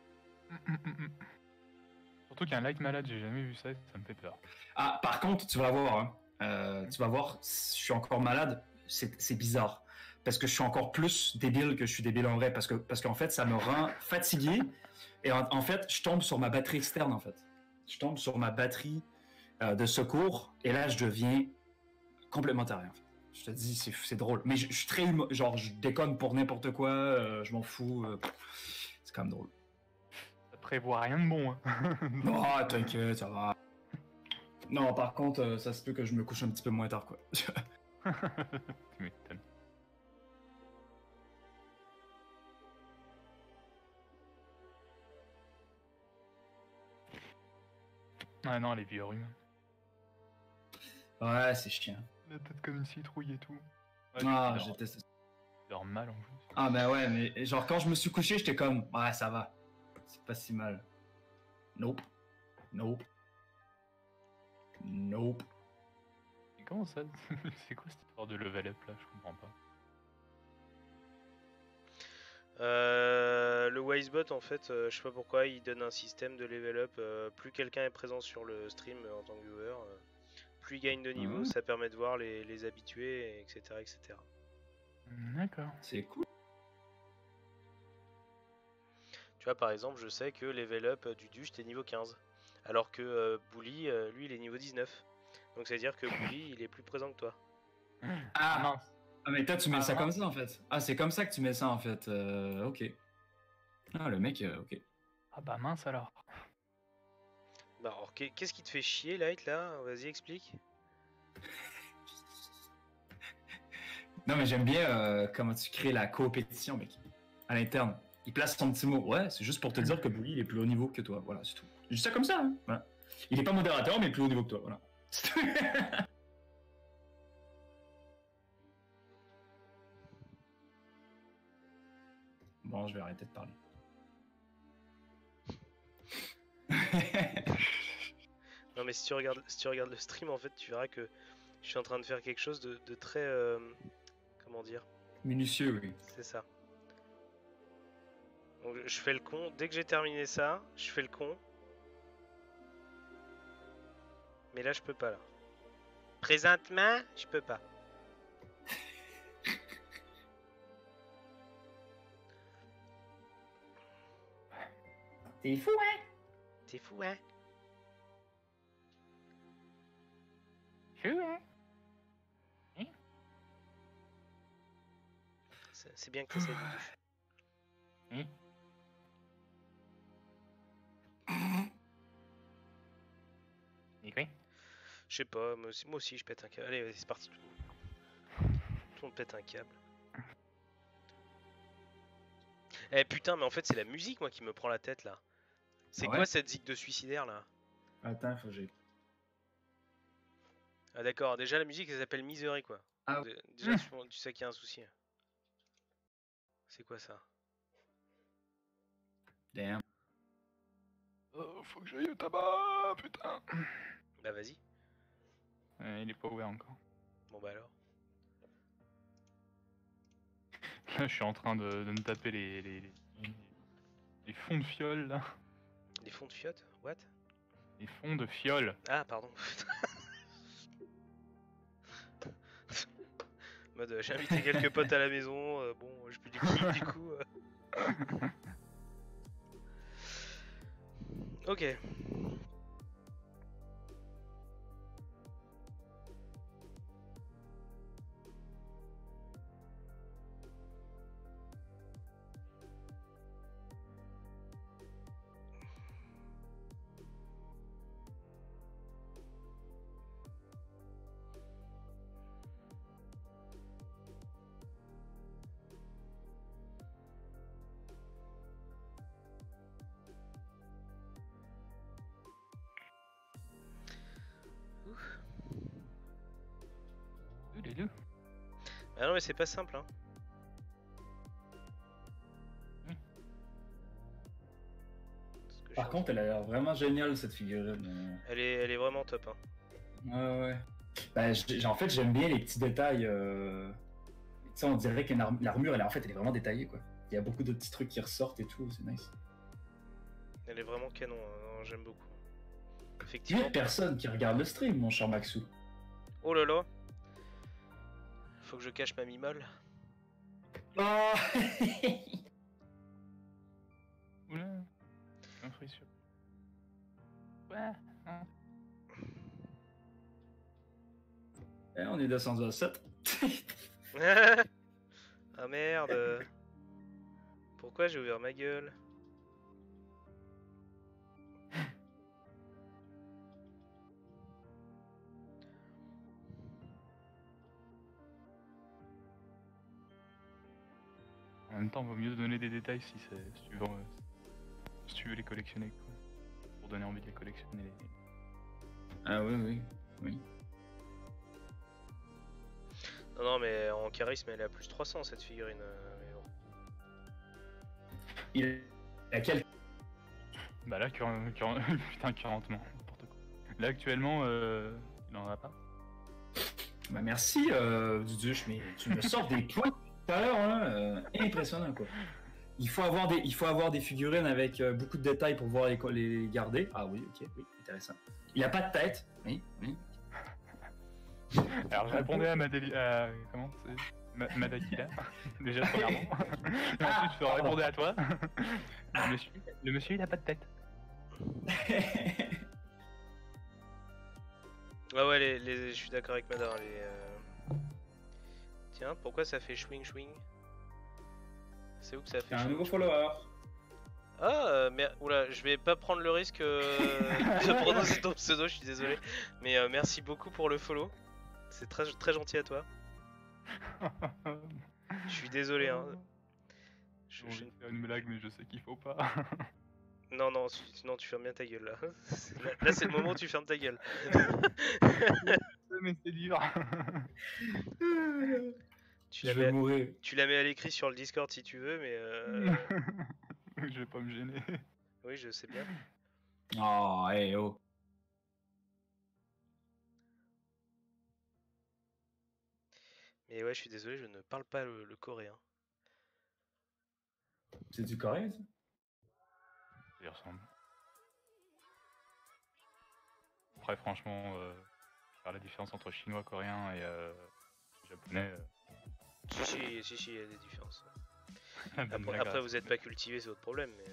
Surtout qu'un light malade, j'ai jamais vu ça, ça me fait peur. Ah, par contre, tu vas voir, hein, tu vas voir, je suis encore malade, c'est bizarre. Parce que je suis encore plus débile que je suis débile en vrai, parce qu'en fait, ça me rend fatigué, et en fait, je tombe sur ma batterie externe, en fait. Je tombe sur ma batterie de secours, et là, je deviens complètement taré, en fait. Je te dis, c'est drôle. Mais je suis très genre, je déconne pour n'importe quoi, je m'en fous. C'est quand même drôle. Ça prévoit rien de bon. Hein. Non, t'inquiète, ça va. Non, par contre, ça se peut que je me couche un petit peu moins tard, quoi. Tu m'étonnes. Ah non, les vieux rhumes. Ouais, c'est chiant. La tête comme une citrouille et tout. Ouais, Ah, tu je déteste ça. dors mal en plus. Ah, bah ouais, mais genre, quand je me suis couché, j'étais comme, ouais, ça va. C'est pas si mal. Nope. Nope. Nope. Et comment ça? C'est quoi cette histoire de level up là? Je comprends pas. Le Wisebot, en fait, je sais pas pourquoi, il donne un système de level up. Plus quelqu'un est présent sur le stream en tant que viewer, plus il gagne de niveau, ça permet de voir les habitués, etc., etc. D'accord. C'est cool. Tu vois, par exemple, je sais que level up du Duche, t'es niveau 15. Alors que Bully, lui, il est niveau 19. Donc ça veut dire que Bully, il est plus présent que toi. Ah, mince. Ah, mais toi, tu mets Ah, ça mince. comme ça, en fait. Ah, c'est comme ça que tu mets ça, en fait. Ok. Ah, le mec, ok. Ah bah mince alors. Bah alors, qu'est-ce qui te fait chier, Light, là? Vas-y, explique. Non, mais j'aime bien comment tu crées la compétition, mec. À l'interne. Il place son petit mot. Ouais, c'est juste pour te dire que Bully, il est plus haut niveau que toi. Voilà, c'est tout. Je dis ça comme ça, hein. Voilà. Il est pas modérateur, mais plus haut niveau que toi. Voilà. Bon, je vais arrêter de parler. Non, mais si tu regardes le stream, en fait, tu verras que je suis en train de faire quelque chose de très... comment dire? Minutieux, oui. C'est ça. Donc je fais le con. Dès que j'ai terminé ça, je fais le con. Mais là, je peux pas, là. Présentement, je peux pas. T'es fou, hein? T'es fou, hein? C'est bien que t'essaies de toucher. Et quoi? Je sais pas, moi aussi je pète un câble. Allez, vas-y, c'est parti. Tout le monde pète un câble. Eh putain, mais en fait, c'est la musique, moi, qui me prend la tête, là. C'est Ah ouais quoi cette zig de suicidaire, là? Attends, faut que j'ai. Ah d'accord, déjà la musique, elle s'appelle Misery, quoi. Ah. Déjà, tu sais qu'il y a un souci. C'est quoi ça? Damn. Oh, faut que j'aille au tabac, putain. Bah vas-y. Il est pas ouvert encore. Bon bah alors. Là, je suis en train de me taper les fonds de fiole, là. Des fonds de fiottes? What? Les fonds de fiole. Ah, pardon. mode, j'ai invité quelques potes à la maison, bon, je peux du kiff du coup. Ok. Les deux. Ah non mais c'est pas simple hein. Parce que Par je- contre, elle a l'air vraiment géniale cette figurine. elle est vraiment top hein. Ouais, ouais. Bah, en fait, j'aime bien les petits détails. Tu sais, on dirait que l'armure, elle est vraiment détaillée, quoi. Il y a beaucoup de petits trucs qui ressortent et tout, c'est nice. Elle est vraiment canon, hein, j'aime beaucoup. Il y Effectivement. a personne qui regarde le stream, mon cher Maxou. Oh là là. Faut que je cache ma mimole. Oh Oula. Un fruit sûr. Ouais. Hein. Eh, on est descendu à 7. Ah merde. Pourquoi j'ai ouvert ma gueule? En même temps, vaut mieux donner des détails si tu veux les collectionner, quoi. Pour donner envie de les collectionner. Ah oui, oui, oui. Non, non, mais en charisme, elle est à plus 300 cette figurine. Mais bon. Il a quel... Bah là, putain, 40 non, n'importe quoi. Là, actuellement, il en a pas. Bah merci, Duduche, mais tu me sors des points tout à l'heure, hein, impressionnant, quoi. Il faut avoir des figurines avec beaucoup de détails pour pouvoir les garder. Ah oui, ok, oui, intéressant. Il a pas de tête. Oui, oui. Alors, je répondais à comment c'est Madakila, déjà premièrement. Et ensuite, je répondais à toi. Le monsieur, il a pas de tête. Ah ouais, je suis d'accord avec Madar. Tiens, pourquoi ça fait chwing chwing? C'est où que ça fait Un chwing nouveau chwing? follower. Ah, mais oula, je vais pas prendre le risque de prononcer ton pseudo, je suis désolé. Mais merci beaucoup pour le follow. C'est très, très gentil à toi. Je suis désolé, hein. J'ai envie de faire une blague, mais je sais qu'il faut pas. Non, non, non, tu fermes bien ta gueule là. Là, c'est le moment où tu fermes ta gueule. Mais c'est dur. Tu Je la vais mets, mourir. tu la mets à l'écrit sur le Discord si tu veux, mais Je vais pas me gêner. oui, je sais bien. Oh, hey, oh. Mais ouais, je suis désolé, je ne parle pas le coréen. C'est du coréen, ça? Ça y ressemble. Après, franchement, faire la différence entre chinois, coréen et japonais. Si, il y a des différences. La bonne blague, Après là, vous êtes pas cultivé, c'est votre problème, mais.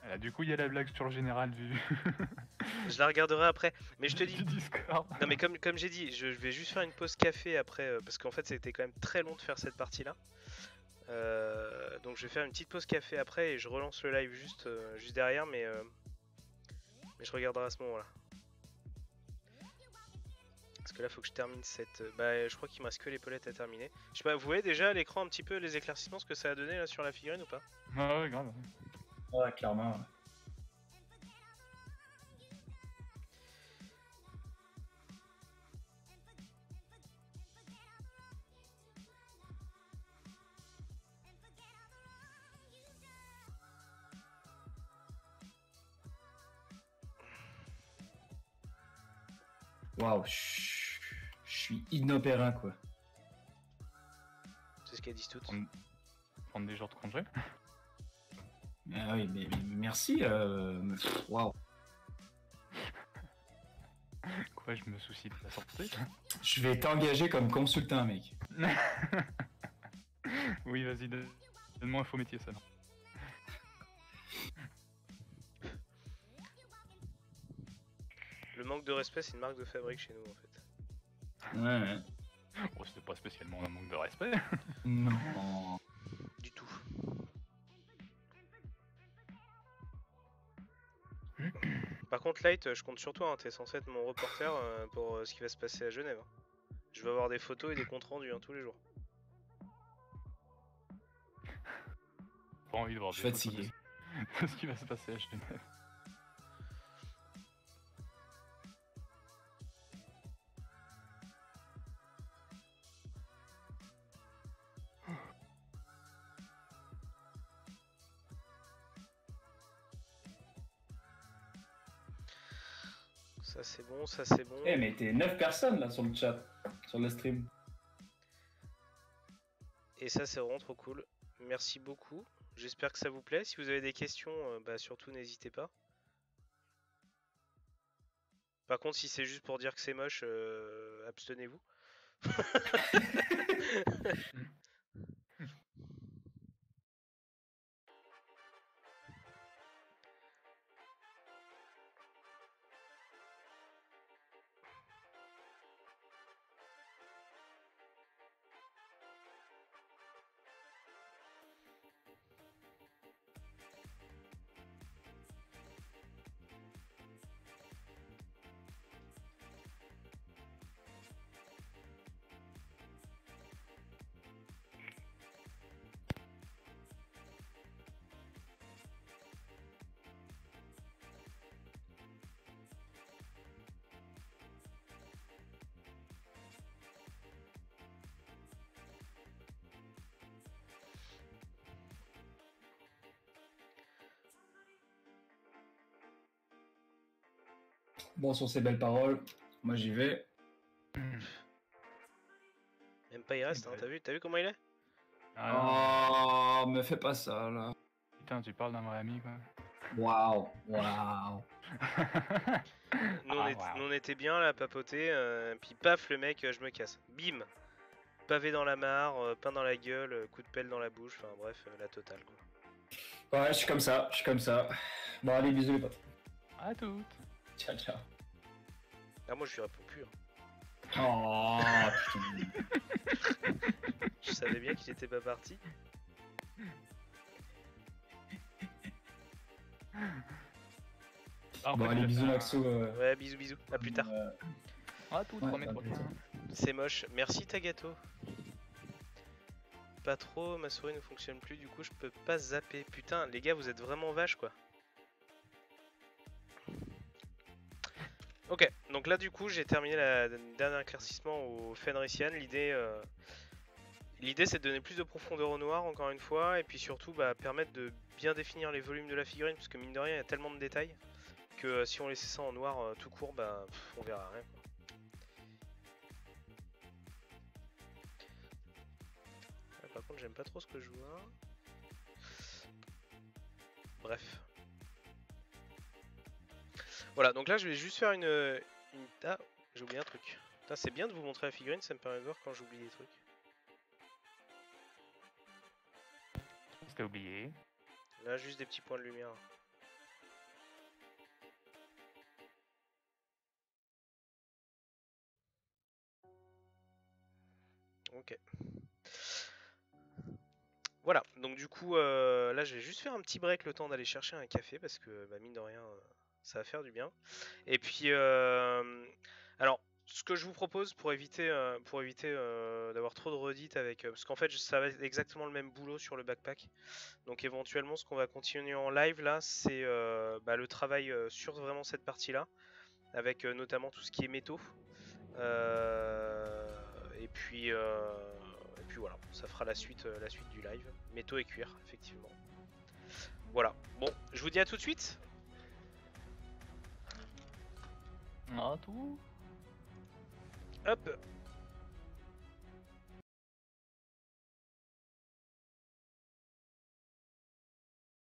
Ah, du coup, il y a la blague sur le général du, Je la regarderai après. Mais je te dis. du Discord. Non, mais comme j'ai dit, je vais juste faire une pause café après, parce qu'en fait c'était quand même très long de faire cette partie-là. Donc je vais faire une petite pause café après et je relance le live juste derrière, mais je regarderai à ce moment-là. Parce que là faut que je termine cette. Bah je crois qu'il me reste que les palettes à terminer. Je sais pas, vous voyez déjà à l'écran un petit peu les éclaircissements, ce que ça a donné là sur la figurine ou pas? Ah ouais, grave. Ouais, clairement. Waouh, je suis inopérant, quoi. C'est ce qu'elles disent toutes. Prendre des jours de congé. Ah oui, mais merci. Waouh. Quoi, je me soucie de ta santé? Je vais t'engager comme consultant, mec. Oui, vas-y, donne-moi un faux métier, ça. Non. Le manque de respect, c'est une marque de fabrique chez nous en fait. Ouais. Oh, c'était pas spécialement un manque de respect. Non. Du tout. Par contre, Light, je compte sur toi, hein. T'es censé être mon reporter pour ce qui va se passer à Genève. Hein. Je vais avoir des photos et des comptes rendus tous les jours. Pas envie de voir Je des suis photos fatigué. de ce qui va se passer à Genève. Ça c'est bon, ça c'est bon. Eh, mais t'es 9 personnes là sur le chat, sur le stream. Et ça c'est vraiment trop cool. Merci beaucoup. J'espère que ça vous plaît. Si vous avez des questions, surtout n'hésitez pas. Par contre, si c'est juste pour dire que c'est moche, abstenez-vous. Bon, sur ces belles paroles, moi j'y vais. Même pas il reste, hein. T'as vu comment il est? Ah, Oh, me fais pas ça là. putain, tu parles d'un vrai ami, quoi. Waouh, waouh. Nous, Ah, nous, on était bien là à papoter, puis paf le mec, je me casse. Bim. Pavé dans la mare, pain dans la gueule, coup de pelle dans la bouche, enfin bref, la totale quoi. Ouais, je suis comme ça, je suis comme ça. Bon, allez, bisous les potes. À toutes. Ciao, ciao. Ah moi je lui réponds plus. Hein. Oh, putain. Je savais bien qu'il était pas parti. Ah, en Bon, fait, allez, il a bisous fait un- Maxo. Ouais, bisous bisous, à plus tard. À toutes, Ouais, remets à toi. plus tard. C'est moche, merci Tagato. Pas trop, ma souris ne fonctionne plus, du coup je peux pas zapper. Putain, les gars, vous êtes vraiment vaches quoi. Ok, donc là du coup j'ai terminé la dernier éclaircissement au Fenrisian. L'idée c'est de donner plus de profondeur au noir encore une fois, et puis surtout permettre de bien définir les volumes de la figurine, parce que mine de rien il y a tellement de détails que si on laissait ça en noir tout court, on verra rien. Par contre j'aime pas trop ce que je vois. Bref. Voilà, donc là je vais juste faire une... Ah, j'ai oublié un truc. Putain, c'est bien de vous montrer la figurine, ça me permet de voir quand j'oublie des trucs. C'était oublié. Là, juste des petits points de lumière. Ok. Voilà, donc du coup, là je vais juste faire un petit break le temps d'aller chercher un café parce que mine de rien, ça va faire du bien. Et puis, alors, ce que je vous propose pour éviter d'avoir trop de redites avec... parce qu'en fait, ça va être exactement le même boulot sur le backpack. Donc éventuellement, ce qu'on va continuer en live là, c'est le travail sur vraiment cette partie-là, avec notamment tout ce qui est métaux. Et puis voilà, ça fera la suite du live. Métaux et cuir, effectivement. Voilà, bon, je vous dis à tout de suite. À tout. Hop.